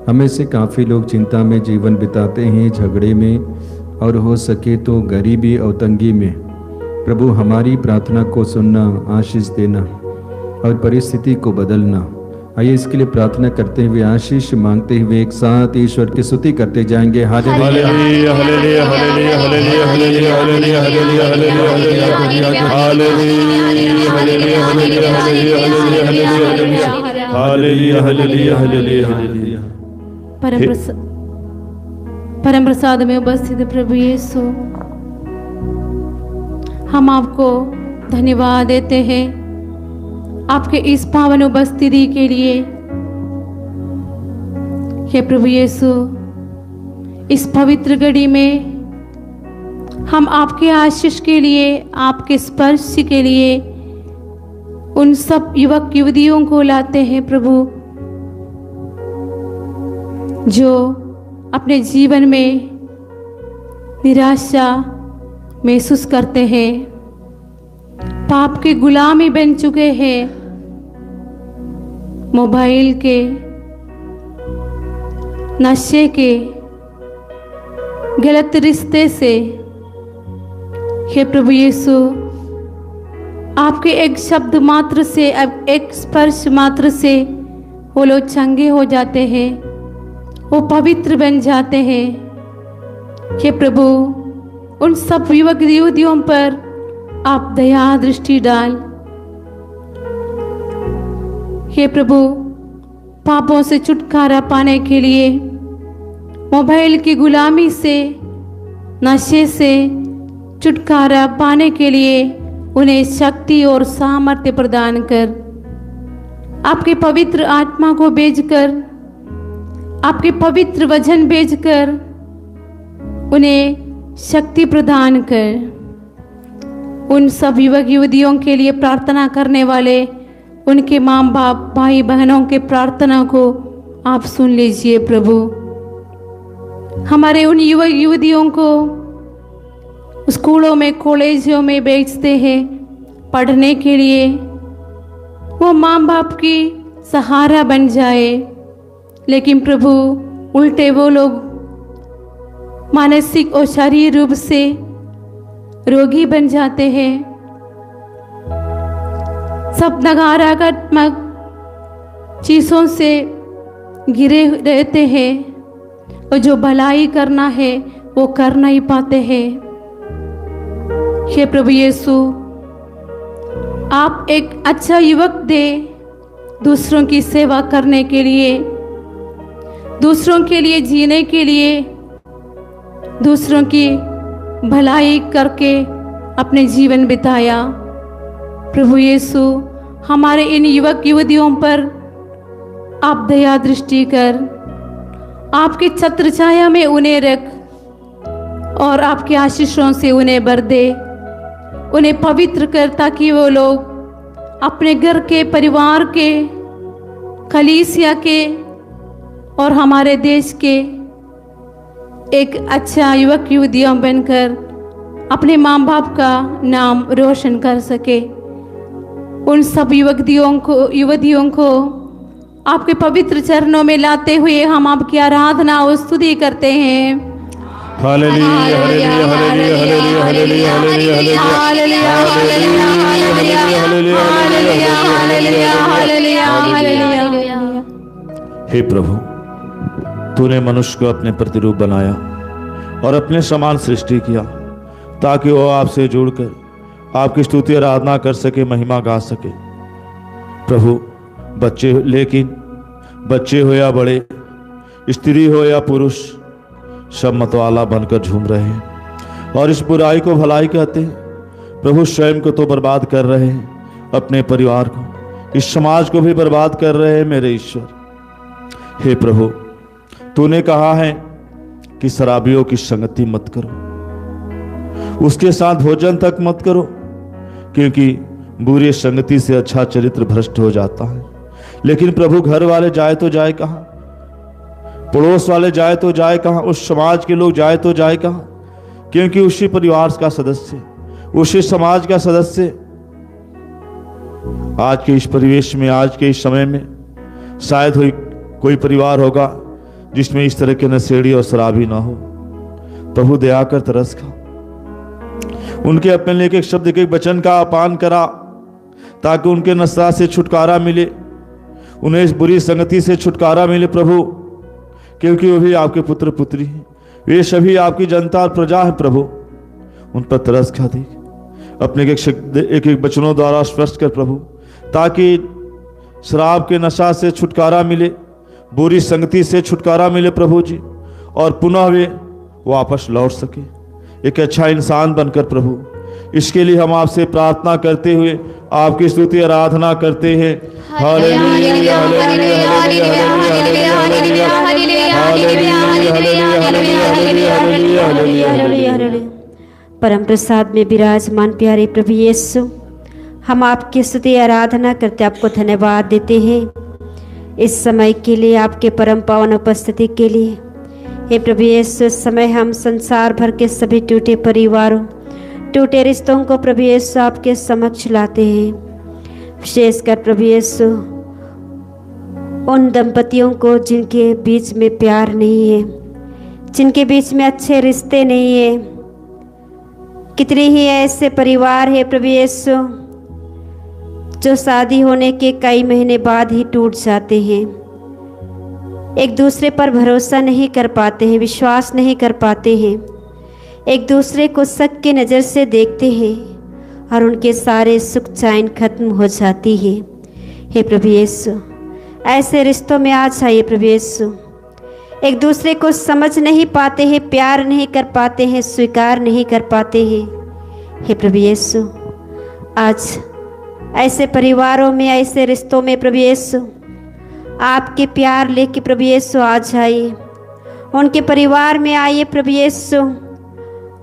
हमें से काफ़ी लोग चिंता में जीवन बिताते हैं, झगड़े में और हो सके तो गरीबी और तंगी में। प्रभु हमारी प्रार्थना को सुनना, आशीष देना और परिस्थिति को बदलना। आइए इसके लिए प्रार्थना करते हुए, आशीष मांगते हुए एक साथ ईश्वर की स्तुति करते जाएंगे। Hallelujah hallelujah hallelujah hallelujah hallelujah hallelujah hallelujah hallelujah hallelujah hallelujah hallelujah hallelujah. परम प्रसाद में उपस्थित प्रभु यीशु, हम आपको धन्यवाद देते हैं आपके इस पावन उपस्थिति के लिए। हे प्रभु यीशु, इस पवित्र घड़ी में हम आपके आशीष के लिए, आपके स्पर्श के लिए उन सब युवक युवतियों को लाते हैं प्रभु, जो अपने जीवन में निराशा महसूस करते हैं, पाप के गुलामी बन चुके हैं, मोबाइल के, नशे के, गलत रिश्ते से। हे प्रभु यीशु, आपके एक शब्द मात्र से, एक स्पर्श मात्र से वो लोग चंगे हो जाते हैं, वो पवित्र बन जाते हैं। हे प्रभु, उन सब युवक युवतियों पर आप दया दृष्टि डाल। हे प्रभु, पापों से छुटकारा पाने के लिए मोबाइल की गुलामी से, नशे से छुटकारा पाने के लिए उन्हें शक्ति और सामर्थ्य प्रदान कर, आपके पवित्र आत्मा को भेजकर, आपके पवित्र वचन भेजकर उन्हें शक्ति प्रदान कर। उन सब युवक युवतियों के लिए प्रार्थना करने वाले उनके माँ बाप भाई बहनों के प्रार्थना को आप सुन लीजिए प्रभु। हमारे उन युवक युवतियों को स्कूलों में, कॉलेजों में भेजते हैं पढ़ने के लिए, वो माँ बाप की सहारा बन जाए, लेकिन प्रभु उल्टे वो लोग मानसिक और शारीरिक रूप से रोगी बन जाते हैं। सब नकारात्मक चीज़ों से घिरे रहते हैं और जो भलाई करना है वो कर नहीं पाते हैं। हे प्रभु यीशु, आप एक अच्छा युवक दे दूसरों की सेवा करने के लिए, दूसरों के लिए जीने के लिए, दूसरों की भलाई करके अपने जीवन बिताया। प्रभु यीशु, हमारे इन युवक युवतियों पर आप दया दृष्टि कर, आपके छत्र छाया में उन्हें रख और आपके आशीषों से उन्हें भर दे, उन्हें पवित्र कर, ताकि वो लोग अपने घर के, परिवार के, कलीसिया के और हमारे देश के एक अच्छा युवक युवतियाँ बनकर अपने माँ बाप का नाम रोशन कर सके। उन सब युवतियों को आपके पवित्र चरणों में लाते हुए हम आपकी आराधना और स्तुति करते हैं। Hallelujah hallelujah hallelujah hallelujah hallelujah hallelujah hallelujah hallelujah. हे प्रभु, तूने मनुष्य को अपने प्रतिरूप बनाया और अपने समान सृष्टि किया ताकि वो आपसे जुड़कर आपकी स्तुति आराधना कर सके, महिमा गा सके। प्रभु, बच्चे हो या बड़े, स्त्री हो या पुरुष, सब मतवाला बनकर झूम रहे हैं और इस बुराई को भलाई कहते हैं। प्रभु, स्वयं को तो बर्बाद कर रहे हैं, अपने परिवार को, इस समाज को भी बर्बाद कर रहे हैं मेरे ईश्वर। हे प्रभु, तूने कहा है कि शराबियों की संगति मत करो, उसके साथ भोजन तक मत करो, क्योंकि बुरी संगति से अच्छा चरित्र भ्रष्ट हो जाता है। लेकिन प्रभु, घर वाले जाए तो जाए कहाँ, पड़ोस वाले जाए तो जाए कहाँ, उस समाज के लोग जाए तो जाए कहाँ, क्योंकि उसी परिवार का सदस्य, उसी समाज का सदस्य आज के इस परिवेश में, आज के इस समय में शायद कोई परिवार होगा जिसमें इस तरह के नशेड़ी और शराबी ना हो। प्रभु, दया कर, तरस खा, उनके अपने एक एक शब्द, एक एक वचन का अपान करा, ताकि उनके नशा से छुटकारा मिले, उन्हें इस बुरी संगति से छुटकारा मिले प्रभु, क्योंकि वो भी आपके पुत्र पुत्री हैं, वे सभी आपकी जनता और प्रजा है। प्रभु, उन पर तरस खा दे, अपने एक एक वचनों द्वारा स्पष्ट कर प्रभु, ताकि शराब के नशा से छुटकारा मिले, बुरी संगति से छुटकारा मिले प्रभु जी, और पुनः वे वापस लौट सके एक अच्छा इंसान बनकर। प्रभु, इसके लिए हम आपसे प्रार्थना करते हुए आपकी स्तुति आराधना करते हैं। Hallelujah hallelujah hallelujah hallelujah. परम प्रसाद में विराजमान प्यारे प्रभु यीशु, हम आपकी स्तुति आराधना करते आपको धन्यवाद देते हैं इस समय के लिए, आपके परम पावन उपस्थिति के लिए। हे प्रभु यीशु, इस समय हम संसार भर के सभी टूटे परिवारों, टूटे रिश्तों को प्रभु यीशु आपके समक्ष लाते हैं। विशेषकर प्रभु यीशु उन दंपतियों को जिनके बीच में प्यार नहीं है, जिनके बीच में अच्छे रिश्ते नहीं है। कितने ही ऐसे परिवार है प्रभु यीशु जो शादी होने के कई महीने बाद ही टूट जाते हैं, एक दूसरे पर भरोसा नहीं कर पाते हैं, विश्वास नहीं कर पाते हैं, एक दूसरे को शक की नज़र से देखते हैं और उनके सारे सुख चैन खत्म हो जाती है। हे प्रभु यीशु, ऐसे रिश्तों में आज आइए प्रभु यीशु, एक दूसरे को समझ नहीं पाते हैं, प्यार नहीं कर पाते हैं, स्वीकार नहीं कर पाते हैं। हे प्रभु यीशु, आज ऐसे परिवारों में, ऐसे रिश्तों में प्रभु यीशु आपके प्यार लेके प्रभु यीशु आ जाइए, उनके परिवार में आइए प्रभु यीशु,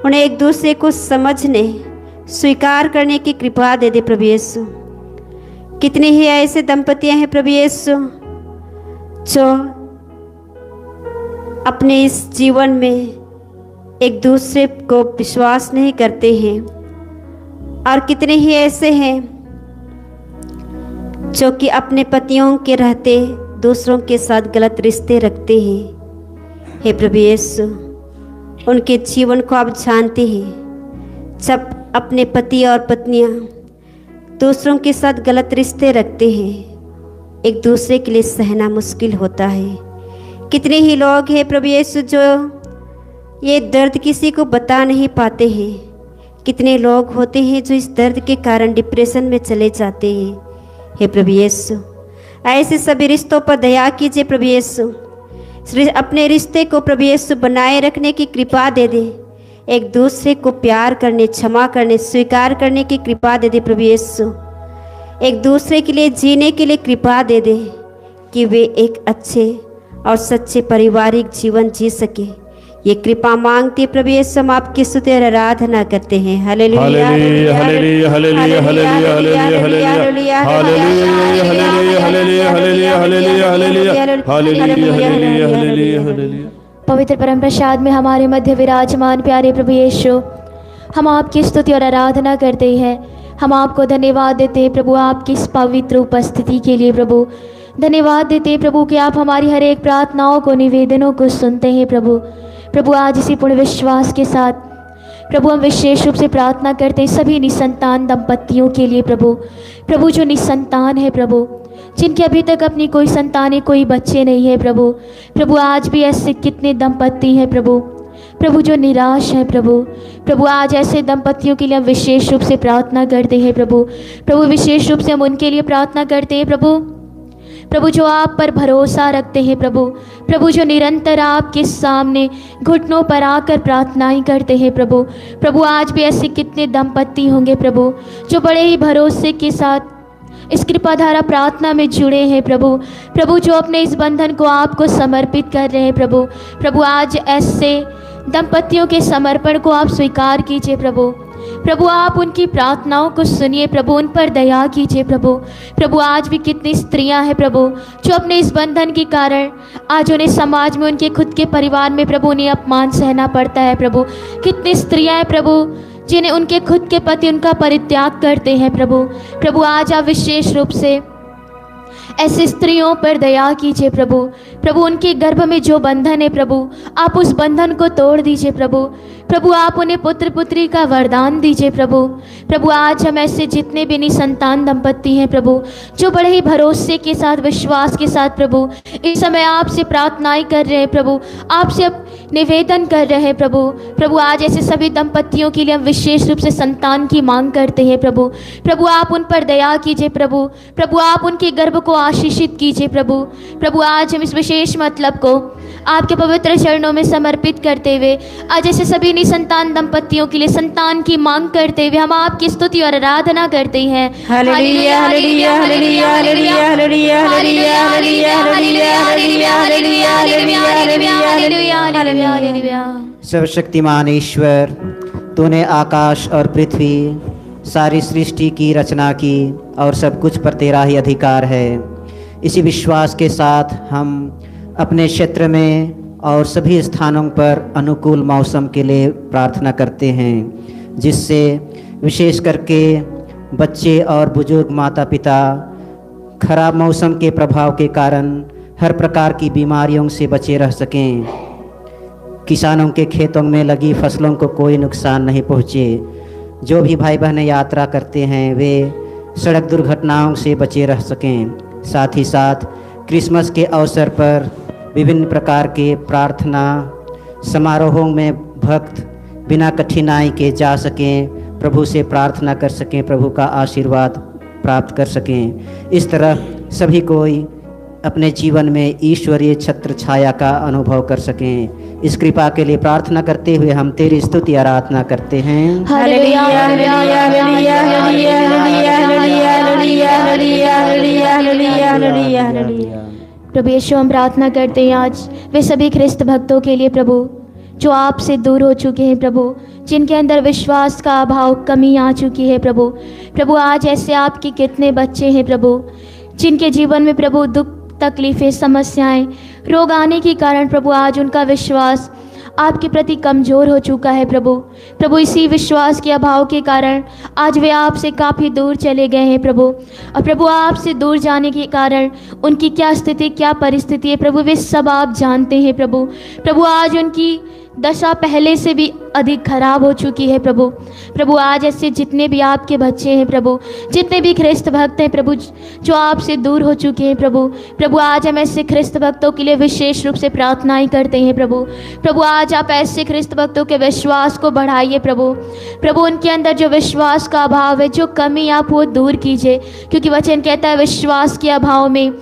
उन्हें एक दूसरे को समझने, स्वीकार करने की कृपा दे दे प्रभु यीशु। कितने ही ऐसे दंपतियां हैं प्रभु यीशु जो अपने इस जीवन में एक दूसरे को विश्वास नहीं करते हैं, और कितने ही ऐसे हैं जो कि अपने पतियों के रहते दूसरों के साथ गलत रिश्ते रखते हैं। हे प्रभु यीशु, उनके जीवन को आप जानते हैं। जब अपने पति और पत्नियां दूसरों के साथ गलत रिश्ते रखते हैं, एक दूसरे के लिए सहना मुश्किल होता है। कितने ही लोग हैं प्रभु यीशु जो ये दर्द किसी को बता नहीं पाते हैं। कितने लोग होते हैं जो इस दर्द के कारण डिप्रेशन में चले जाते हैं। हे प्रभु यीशु, ऐसे सभी रिश्तों पर दया कीजिए प्रभु यीशु। अपने रिश्ते को प्रभु यीशु बनाए रखने की कृपा दे दे, एक दूसरे को प्यार करने, क्षमा करने, स्वीकार करने की कृपा दे दे प्रभु यीशु। एक दूसरे के लिए जीने के लिए कृपा दे दे कि वे एक अच्छे और सच्चे पारिवारिक जीवन जी सके। ये कृपा मांगते प्रभु यीशु, हम आपकी स्तुति और आराधना करते हैं। Hallelujah hallelujah hallelujah hallelujah hallelujah hallelujah hallelujah hallelujah hallelujah hallelujah hallelujah hallelujah hallelujah hallelujah. पवित्र परम प्रसाद में हमारे मध्य विराजमान प्यारे प्रभु यीशु, हम आपकी स्तुति और आराधना करते हैं। हम आपको धन्यवाद देते हैं प्रभु, आपकी इस पवित्र उपस्थिति के लिए प्रभु। धन्यवाद देते हैं प्रभु कि आप हमारी हर एक प्रार्थनाओं को, निवेदनों को सुनते हैं प्रभु। प्रभु आज इसी पूर्ण विश्वास के साथ प्रभु हम विशेष रूप से प्रार्थना करते हैं सभी निसंतान दंपतियों के लिए प्रभु। प्रभु जो निसंतान है प्रभु, जिनके अभी तक अपनी कोई संतानें, कोई बच्चे नहीं है प्रभु। प्रभु आज भी ऐसे कितने दंपति हैं प्रभु, प्रभु जो निराश हैं प्रभु। प्रभु आज ऐसे दंपतियों के लिए हम विशेष रूप से प्रार्थना करते हैं प्रभु। प्रभु विशेष रूप से हम उनके लिए प्रार्थना करते हैं प्रभु। प्रभु जो आप पर भरोसा रखते हैं प्रभु। प्रभु जो निरंतर आपके सामने घुटनों पर आकर प्रार्थनाएं करते हैं प्रभु। प्रभु आज भी ऐसे कितने दंपति होंगे प्रभु जो बड़े ही भरोसे के साथ इस कृपाधारा प्रार्थना में जुड़े हैं प्रभु। प्रभु जो अपने इस बंधन को आपको समर्पित कर रहे हैं प्रभु। प्रभु आज ऐसे दंपतियों के समर्पण को आप स्वीकार कीजिए प्रभु। प्रभु आप उनकी प्रार्थनाओं को सुनिए प्रभु, उन पर दया कीजिए प्रभु। प्रभु आज भी कितनी स्त्रियां हैं प्रभु जो अपने इस बंधन के कारण आज उन्हें समाज में, उनके खुद के परिवार में प्रभु उन्हें अपमान सहना पड़ता है प्रभु। कितनी स्त्रियां हैं प्रभु जिन्हें उनके खुद के पति उनका परित्याग करते हैं प्रभु। प्रभु आज आप विशेष रूप से ऐसी स्त्रियों पर दया कीजिए प्रभु। प्रभु उनके गर्भ में जो बंधन है प्रभु, आप उस बंधन को तोड़ दीजिए प्रभु। प्रभु आप उन्हें पुत्र पुत्री का वरदान दीजिए प्रभु। प्रभु आज हम ऐसे जितने भी निसंतान दंपति हैं प्रभु जो बड़े ही भरोसे के साथ, विश्वास के साथ प्रभु इस समय आपसे प्रार्थनाएं कर रहे हैं प्रभु, आपसे निवेदन कर रहे हैं प्रभु। प्रभु आज ऐसे सभी दंपतियों के लिए हम विशेष रूप से संतान की मांग करते हैं प्रभु। प्रभु आप उन पर दया कीजिए प्रभु। प्रभु आप उनके गर्भ को आशीषित कीजिए प्रभु। प्रभु आज हम इस विशेष मतलब को आपके पवित्र चरणों में समर्पित करते हुए आज ऐसे सभी निसंतान दंपतियों के लिए संतान की मांग करते हुए हम आपकी स्तुति और आराधना करते हैं। Hallelujah hallelujah hallelujah hallelujah hallelujah hallelujah hallelujah hallelujah hallelujah hallelujah hallelujah. सर्वशक्तिमान ईश्वर, तूने आकाश और पृथ्वी सारी सृष्टि की रचना की और सब कुछ पर तेरा ही अधिकार है। इसी विश्वास के साथ हम अपने क्षेत्र में और सभी स्थानों पर अनुकूल मौसम के लिए प्रार्थना करते हैं, जिससे विशेष करके बच्चे और बुजुर्ग माता पिता खराब मौसम के प्रभाव के कारण हर प्रकार की बीमारियों से बचे रह सकें। किसानों के खेतों में लगी फसलों को कोई नुकसान नहीं पहुँचे। जो भी भाई बहनें यात्रा करते हैं वे सड़क दुर्घटनाओं से बचे रह सकें। साथ ही साथ क्रिसमस के अवसर पर विभिन्न प्रकार के प्रार्थना समारोहों में भक्त बिना कठिनाई के जा सकें, प्रभु से प्रार्थना कर सकें, प्रभु का आशीर्वाद प्राप्त कर सकें। इस तरह सभी कोई अपने जीवन में ईश्वरीय छत्र छाया का अनुभव कर सकें। इस कृपा के लिए प्रार्थना करते हुए हम तेरी स्तुति आराधना करते हैं। Hallelujah hallelujah hallelujah hallelujah hallelujah hallelujah hallelujah hallelujah hallelujah. प्रभु यीशु, हम प्रार्थना करते हैं आज वे सभी ख्रिस्त भक्तों के लिए प्रभु जो आपसे दूर हो चुके हैं प्रभु, जिनके अंदर विश्वास का अभाव, कमी आ चुकी है प्रभु। प्रभु आज ऐसे आपके कितने बच्चे हैं प्रभु जिनके जीवन में प्रभु दुख, तकलीफ़ें, समस्याएं, रोग आने के कारण प्रभु आज उनका विश्वास आपके प्रति कमज़ोर हो चुका है प्रभु। प्रभु इसी विश्वास के अभाव के कारण आज वे आपसे काफ़ी दूर चले गए हैं प्रभु। और प्रभु आपसे दूर जाने के कारण उनकी क्या स्थिति, क्या परिस्थिति है प्रभु, वे सब आप जानते हैं प्रभु। प्रभु आज उनकी दशा पहले से भी अधिक खराब हो चुकी है प्रभु। प्रभु आज ऐसे जितने भी आपके बच्चे हैं प्रभु, जितने भी ख्रिस्त भक्त हैं प्रभु जो आपसे दूर हो चुके हैं प्रभु, प्रभु आज हम ऐसे ख्रिस्त भक्तों के लिए विशेष रूप से प्रार्थनाएं करते हैं प्रभु। प्रभु आज आप ऐसे ख्रिस्त भक्तों के विश्वास को बढ़ाइए प्रभु। प्रभु उनके अंदर जो विश्वास का अभाव है, जो कमी आप वो दूर कीजिए, क्योंकि वचन कहता है विश्वास के अभाव में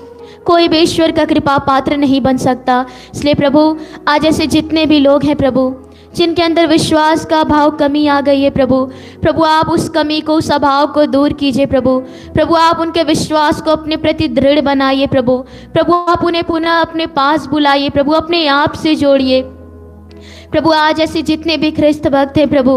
कोई भी ईश्वर का कृपा पात्र नहीं बन सकता। इसलिए प्रभु आज ऐसे जितने भी लोग हैं प्रभु जिनके अंदर विश्वास का अभाव, कमी आ गई है प्रभु, प्रभु आप उस कमी को, उस अभाव को दूर कीजिए प्रभु। प्रभु आप उनके विश्वास को अपने प्रति दृढ़ बनाइए प्रभु। प्रभु आप उन्हें पुनः अपने पास बुलाइए प्रभु, अपने आप से जोड़िए प्रभु। आज ऐसे जितने भी ख्रिस्त भक्त हैं प्रभु,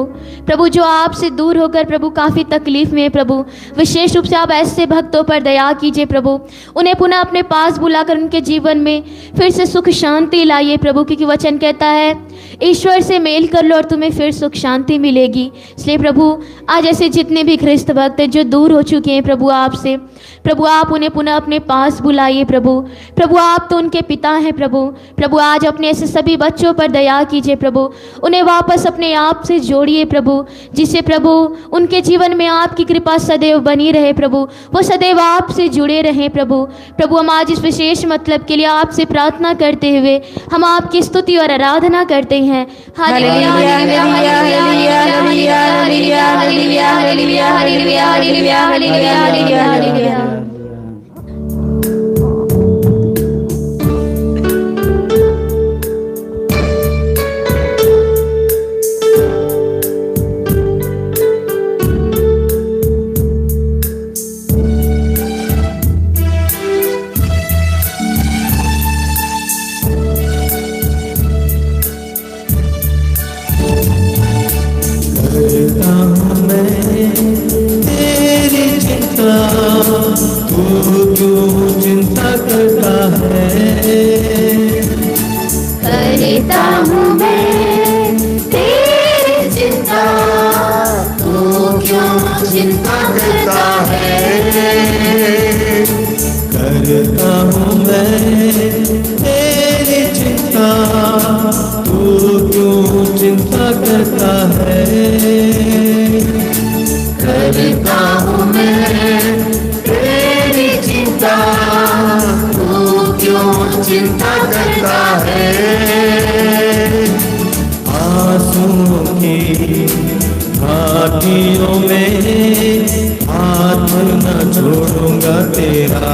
प्रभु जो आपसे दूर होकर प्रभु काफ़ी तकलीफ में है प्रभु, विशेष रूप से आप ऐसे भक्तों पर दया कीजिए प्रभु। उन्हें पुनः अपने पास बुलाकर उनके जीवन में फिर से सुख शांति लाइए प्रभु, क्योंकि वचन कहता है ईश्वर से मेल कर लो और तुम्हें फिर सुख शांति मिलेगी। इसलिए प्रभु आज ऐसे जितने भी ख्रिस्त भक्त हैं जो दूर हो चुके हैं प्रभु आपसे, प्रभु आप उन्हें पुनः अपने पास बुलाइए प्रभु। प्रभु आप तो उनके पिता हैं प्रभु। प्रभु आज अपने ऐसे सभी बच्चों पर दया कीजिए प्रभु, उन्हें वापस अपने आप से जोड़िए प्रभु, जिससे प्रभु उनके जीवन में आपकी कृपा सदैव बनी रहे प्रभु, वो सदैव आपसे जुड़े रहें प्रभु। प्रभु हम आज इस विशेष मतलब के लिए आपसे प्रार्थना करते हुए हम आपकी स्तुति और आराधना करते हैं। Hallelujah hallelujah hallelujah hallelujah hallelujah hallelujah hallelujah hallelujah hallelujah hallelujah hallelujah hallelujah. घाटियों में हाथ न छोड़ूंगा तेरा,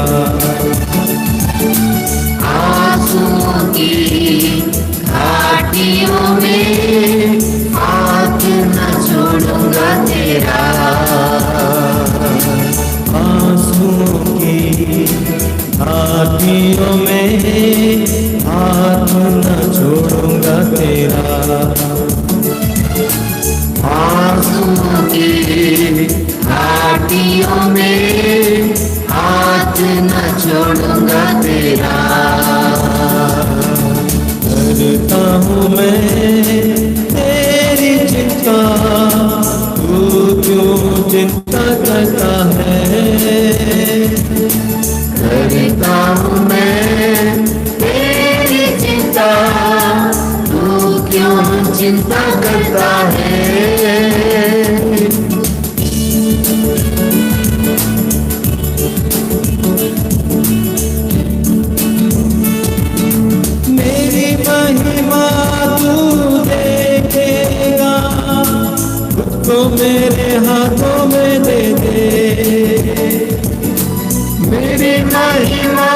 आंसुओं की घाटियों में हाथ न छोड़ूंगा तेरा, आंसुओं की घाटियों में हाथ न छोड़ूंगा तेरा, आंसुओं की घाटियों में हाथ न छोड़ूंगा तेरा। करता हूँ मैं तेरी चिंता, तू क्यों चिंता करता है, करता हूँ मैं तेरी चिंता, तू क्यों चिंता करता है। मेरी महिमा तू देखेगा, खुद को मेरे हाथों में दे दे, मेरी महिमा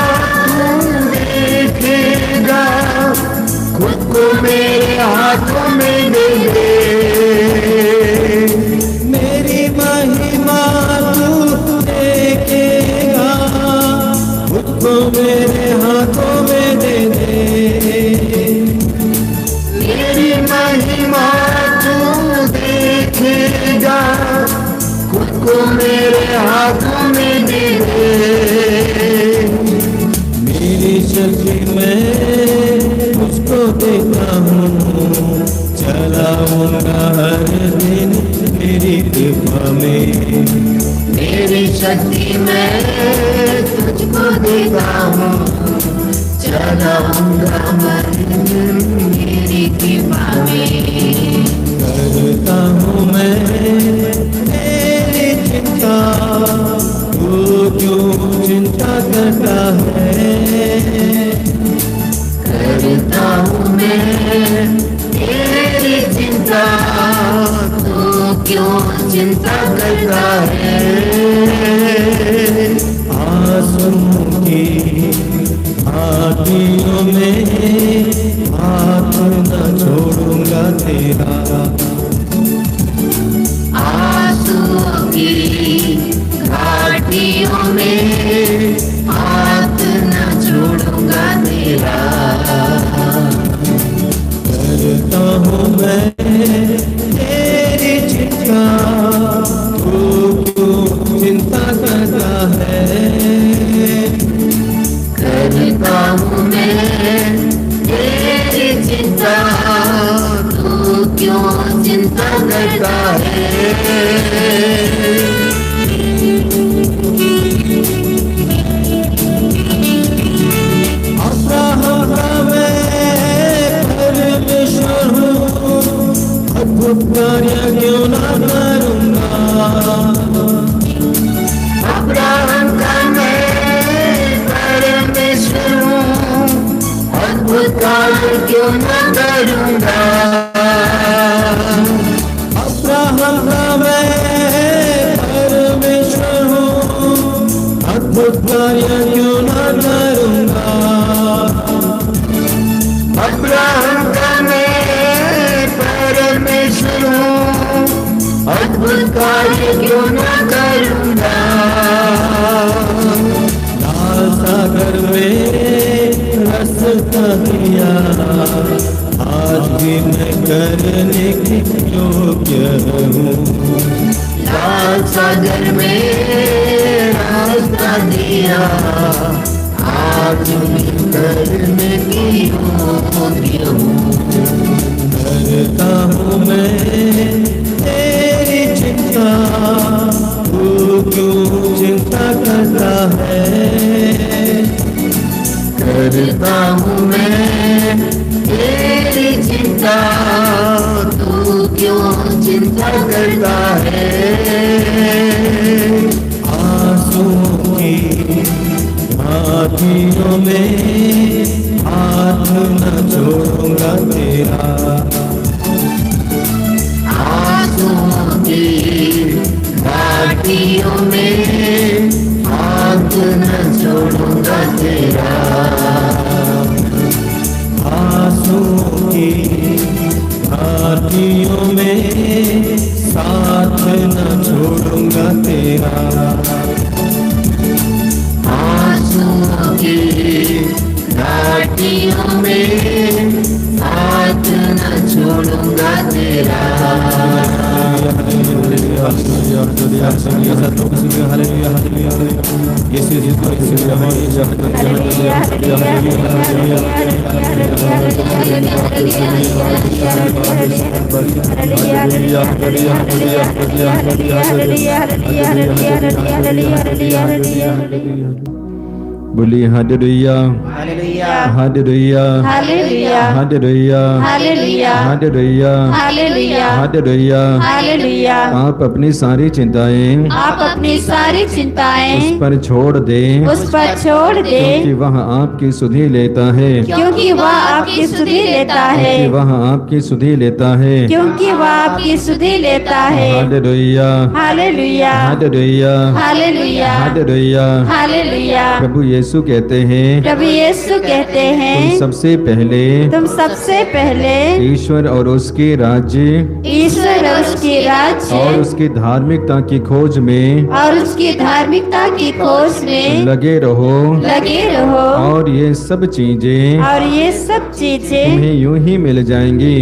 को मेरे हाथों में दे दे। मेरी महिमा तू देखेगा, खुद को मेरे हाथों में दे दे। मेरी महिमा तू देखेगा, खुद को मेरे हाथों में दे दे। मेरी शक्ति मैं उसको देता हूँ, चलाऊंगा हर दिन मेरी कृपा में। मेरी शक्ति मैं तुझको देता हूँ, चलाऊंगा हर दिन मेरी कृपा में। करता हूँ मैं तेरी चिंता, तू क्यों चिंता करता है। करता हूँ मैं तेरी चिंता, तू क्यों चिंता करता है। आंसुओं की आँखियों में हाथ न छोड़ूंगा तेरा। आंसुओं की घाटियों में हाथ न छोड़ूंगा तेरा। करता हूँ मैं तेरी चिंता, तू क्यों चिंता करता है। करता हूँ मैं तेरी चिंता, तू क्यों चिंता करता है। अब्राहम का मैं परमेश्वर हूँ, अद्भुत कार्य क्यों ना करूँगा। अब्राहम का मैं परमेश्वर हूँ, अद्भुत कार्य क्यों ना करूँगा। अब्राहम का मैं परमेश्वर हूँ, अद्भुत कार्य क्यों ना करूँगा। अब्राहम का मैं परमेश्वर हूँ, अद्भुत कार्य क्यों ना करूँगा। लाल सागर में रास्ता दिया, आज भी मैं करने की योग्य हूँ। लाल सागर में रास्ता दिया, आज भी करने की योग्य हूँ। करता हूँ मैं तेरी चिंता, तू क्यों चिंता करता है। करता हूँ मैं तेरी चिंता, तू क्यों चिंता करता है। आंसुओं की आँखियों में हाथ न छोड़ूंगा तेरा। आंसुओं की घाटियों में हाथ न छोड़ूंगा तेरा। आंसुओं की घाटियों में साथ न छोड़ूंगा तेरा। आंसुओं की घाटियों में साथ न छोड़ूंगा तेरा। बोलिए hallelujah, hallelujah, hallelujah, hallelujah, hallelujah, hallelujah, hallelujah, hallelujah, hallelujah. Hallelujah. आप अपनी सारी चिंताएं आप अपनी सारी उस चिंताएं पर छोड़ दें, उस पर छोड़ दे, क्योंकि वह आपकी सुधि लेता है, क्योंकि वह आपकी सुधि लेता है, क्योंकि वह आपकी सुधि लेता है। क्योंकि वह आपकी सुधि लेता है। Hallelujah, hallelujah, hallelujah, hallelujah, hallelujah. Hallelujah. प्रभु यीशु कहते हैं, प्रभु यीशु कहते हैं, तुम सबसे पहले ईश्वर और उसके राज्य ईश्वर और उसके राज्य और उसकी धार्मिकता की खोज में लगे रहो, और ये सब चीजें तुम्हें यूं ही मिल जाएंगी।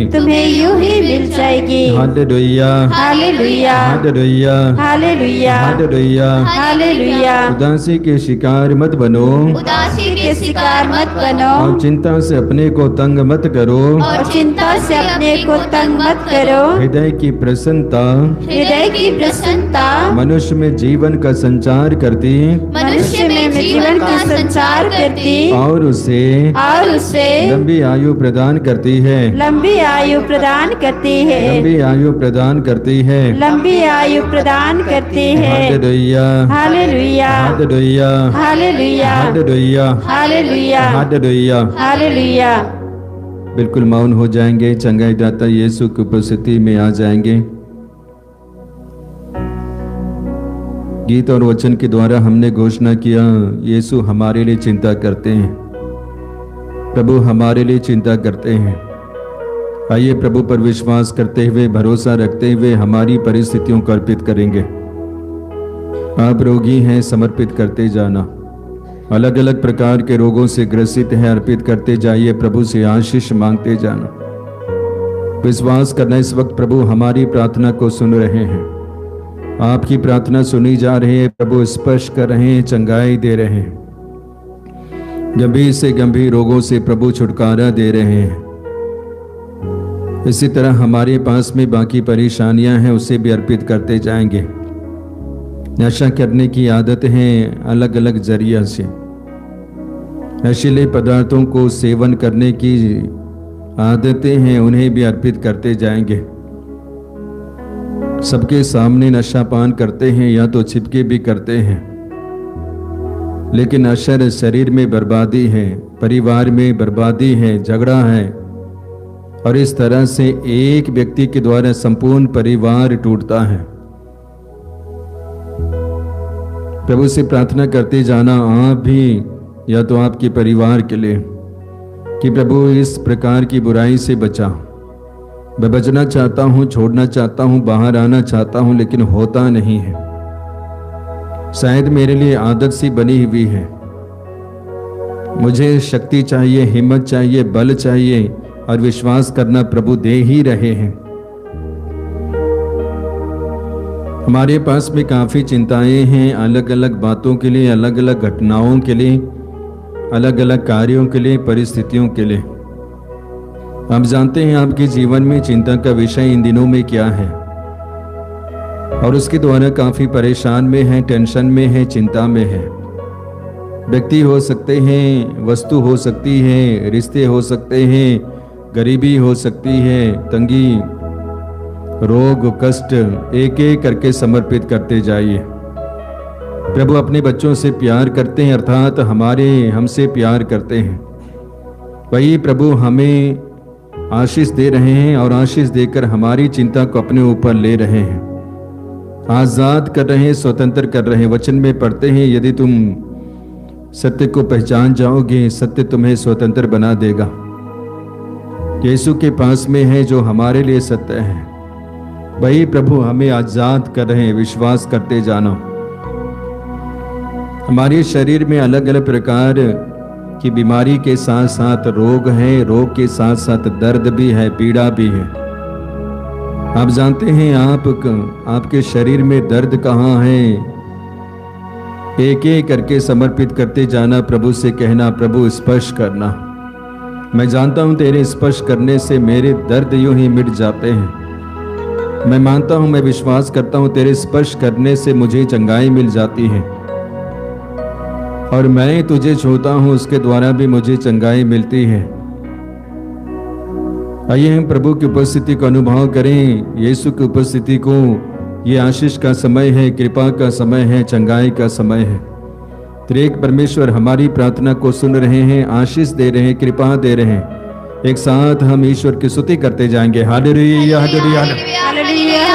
Hallelujah, hallelujah, hallelujah, hallelujah, hallelujah. Hallelujah. उदासी के शिकार मत बनो, और चिंता से अपने को तंग मत करो। हृदय की प्रसन्नता मनुष्य में जीवन का संचार करती, और उसे लंबी आयु प्रदान करती है, लंबी आयु प्रदान करती है, लंबी आयु प्रदान करती है। लंबी आयु प्रदान करती है। Hallelujah, hallelujah, hallelujah, hallelujah, hallelujah, hallelujah, hallelujah. Hallelujah. बिल्कुल मौन हो जाएंगे, चंगाई दाता यीशु की उपस्थिति में आ जाएंगे। गीत और वचन के द्वारा हमने घोषणा किया, यीशु हमारे लिए चिंता करते हैं, प्रभु हमारे लिए चिंता करते हैं। आइए प्रभु पर विश्वास करते हुए, भरोसा रखते हुए हमारी परिस्थितियों को अर्पित करेंगे। आप रोगी हैं, समर्पित करते जाना। अलग अलग प्रकार के रोगों से ग्रसित हैं, अर्पित करते जाइए, प्रभु से आशीष मांगते जाना। विश्वास करना, इस वक्त प्रभु हमारी प्रार्थना को सुन रहे हैं। आपकी प्रार्थना सुनी जा रही है, प्रभु स्पर्श कर रहे हैं, चंगाई दे रहे हैं। गंभीर से गंभीर रोगों से प्रभु छुटकारा दे रहे हैं। इसी तरह हमारे पास में बाकी परेशानियां हैं, उसे भी अर्पित करते जाएंगे। नशा करने की आदत है, अलग अलग जरिया से नशीले पदार्थों को सेवन करने की आदतें हैं, उन्हें भी अर्पित करते जाएंगे। सबके सामने नशा पान करते हैं या तो छिपके भी करते हैं, लेकिन असर शरीर में बर्बादी है, परिवार में बर्बादी है, झगड़ा है, और इस तरह से एक व्यक्ति के द्वारा संपूर्ण परिवार टूटता है। प्रभु से प्रार्थना करते जाना, आप भी या तो आपके परिवार के लिए, कि प्रभु इस प्रकार की बुराई से बचा। मैं बचना चाहता हूं, छोड़ना चाहता हूं, बाहर आना चाहता हूं, लेकिन होता नहीं है। शायद मेरे लिए आदत सी बनी हुई है। मुझे शक्ति चाहिए, हिम्मत चाहिए, बल चाहिए, और विश्वास करना प्रभु दे ही रहे हैं। हमारे पास में काफी चिंताएं हैं, अलग अलग बातों के लिए, अलग अलग घटनाओं के लिए, अलग अलग कार्यों के लिए, परिस्थितियों के लिए। आप जानते हैं आपके जीवन में चिंता का विषय इन दिनों में क्या है, और उसके द्वारा काफी परेशान में है, टेंशन में है, चिंता में है। व्यक्ति हो सकते हैं, वस्तु हो सकती है, रिश्ते हो सकते हैं, गरीबी हो सकती है, तंगी, रोग, कष्ट, एक एक करके समर्पित करते जाइए। प्रभु अपने बच्चों से प्यार करते हैं, अर्थात हमसे प्यार करते हैं। वही प्रभु हमें आशीष दे रहे हैं, और आशीष देकर हमारी चिंता को अपने ऊपर ले रहे हैं, आजाद कर रहे हैं, स्वतंत्र कर रहे हैं। वचन में पढ़ते हैं, यदि तुम सत्य को पहचान जाओगे, सत्य तुम्हें स्वतंत्र बना देगा। यीशु के पास में है जो हमारे लिए सत्य है, वही प्रभु हमें आजाद कर रहे हैं। विश्वास करते जाना। हमारे शरीर में अलग अलग प्रकार की बीमारी के साथ साथ रोग है, रोग के साथ साथ दर्द भी है, पीड़ा भी है। आप जानते हैं आपके शरीर में दर्द कहाँ है, एक एक करके समर्पित करते जाना, प्रभु से कहना, प्रभु स्पर्श करना। मैं जानता हूं तेरे स्पर्श करने से मेरे दर्द यूं ही मिट जाते हैं। मैं मानता हूं, मैं विश्वास करता हूं, तेरे स्पर्श करने से मुझे चंगाई मिल जाती है, और मैं तुझे छूता हूं, उसके द्वारा भी मुझे चंगाई मिलती है। आइए हम प्रभु की उपस्थिति को अनुभव करें, यीशु की उपस्थिति को। ये आशीष का समय है, कृपा का समय है, चंगाई का समय है। त्रिएक परमेश्वर हमारी प्रार्थना को सुन रहे हैं, आशीष दे रहे हैं, कृपा दे रहे हैं। एक साथ हम ईश्वर की स्तुति करते जाएंगे। हालेलुया, हालेलुया, हालेलुया,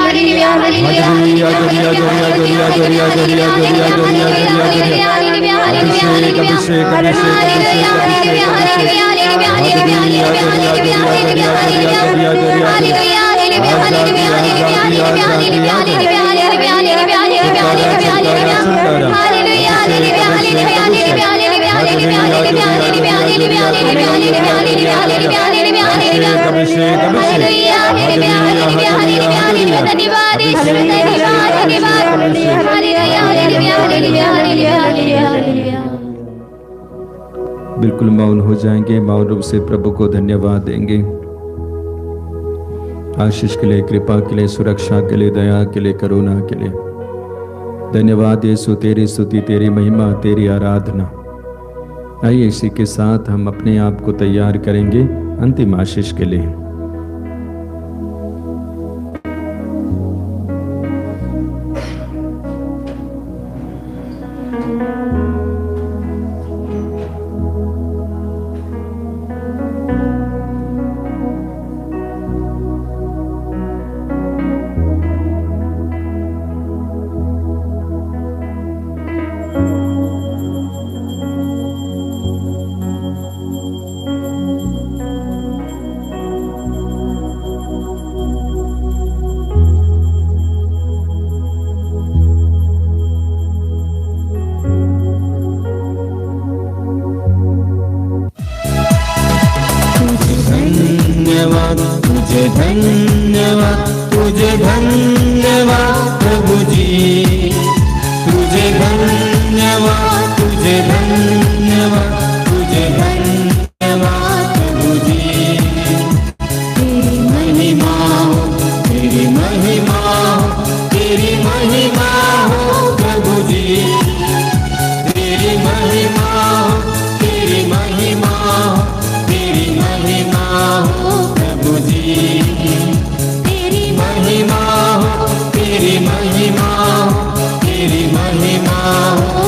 बिल्कुल मौन हो जाएंगे, मौन रूप से प्रभु को धन्यवाद देंगे। आशीष के लिए, कृपा के लिए, सुरक्षा के लिए, दया के लिए, करुणा के लिए धन्यवाद यीशु। तेरी स्तुति, तेरी महिमा, तेरी आराधना। आइए इसी के साथ हम अपने आप को तैयार करेंगे अंतिम आशीष के लिए। धन्यवाद, तुझे धन्यवाद प्रभु जी, तुझे धन्यवाद, तुझे धन्यवाद, तुझे धन्यवाद प्रभु जी। तेरी महिमा हो, तेरी महिमा हो, तेरी महिमा हो प्रभु जी, तेरी महिमा हो, तेरी महिमा हो, तेरी महिमा हो प्रभु जी, तेरी महिमा हो, तेरी महिमा हो, तेरी महिमा हो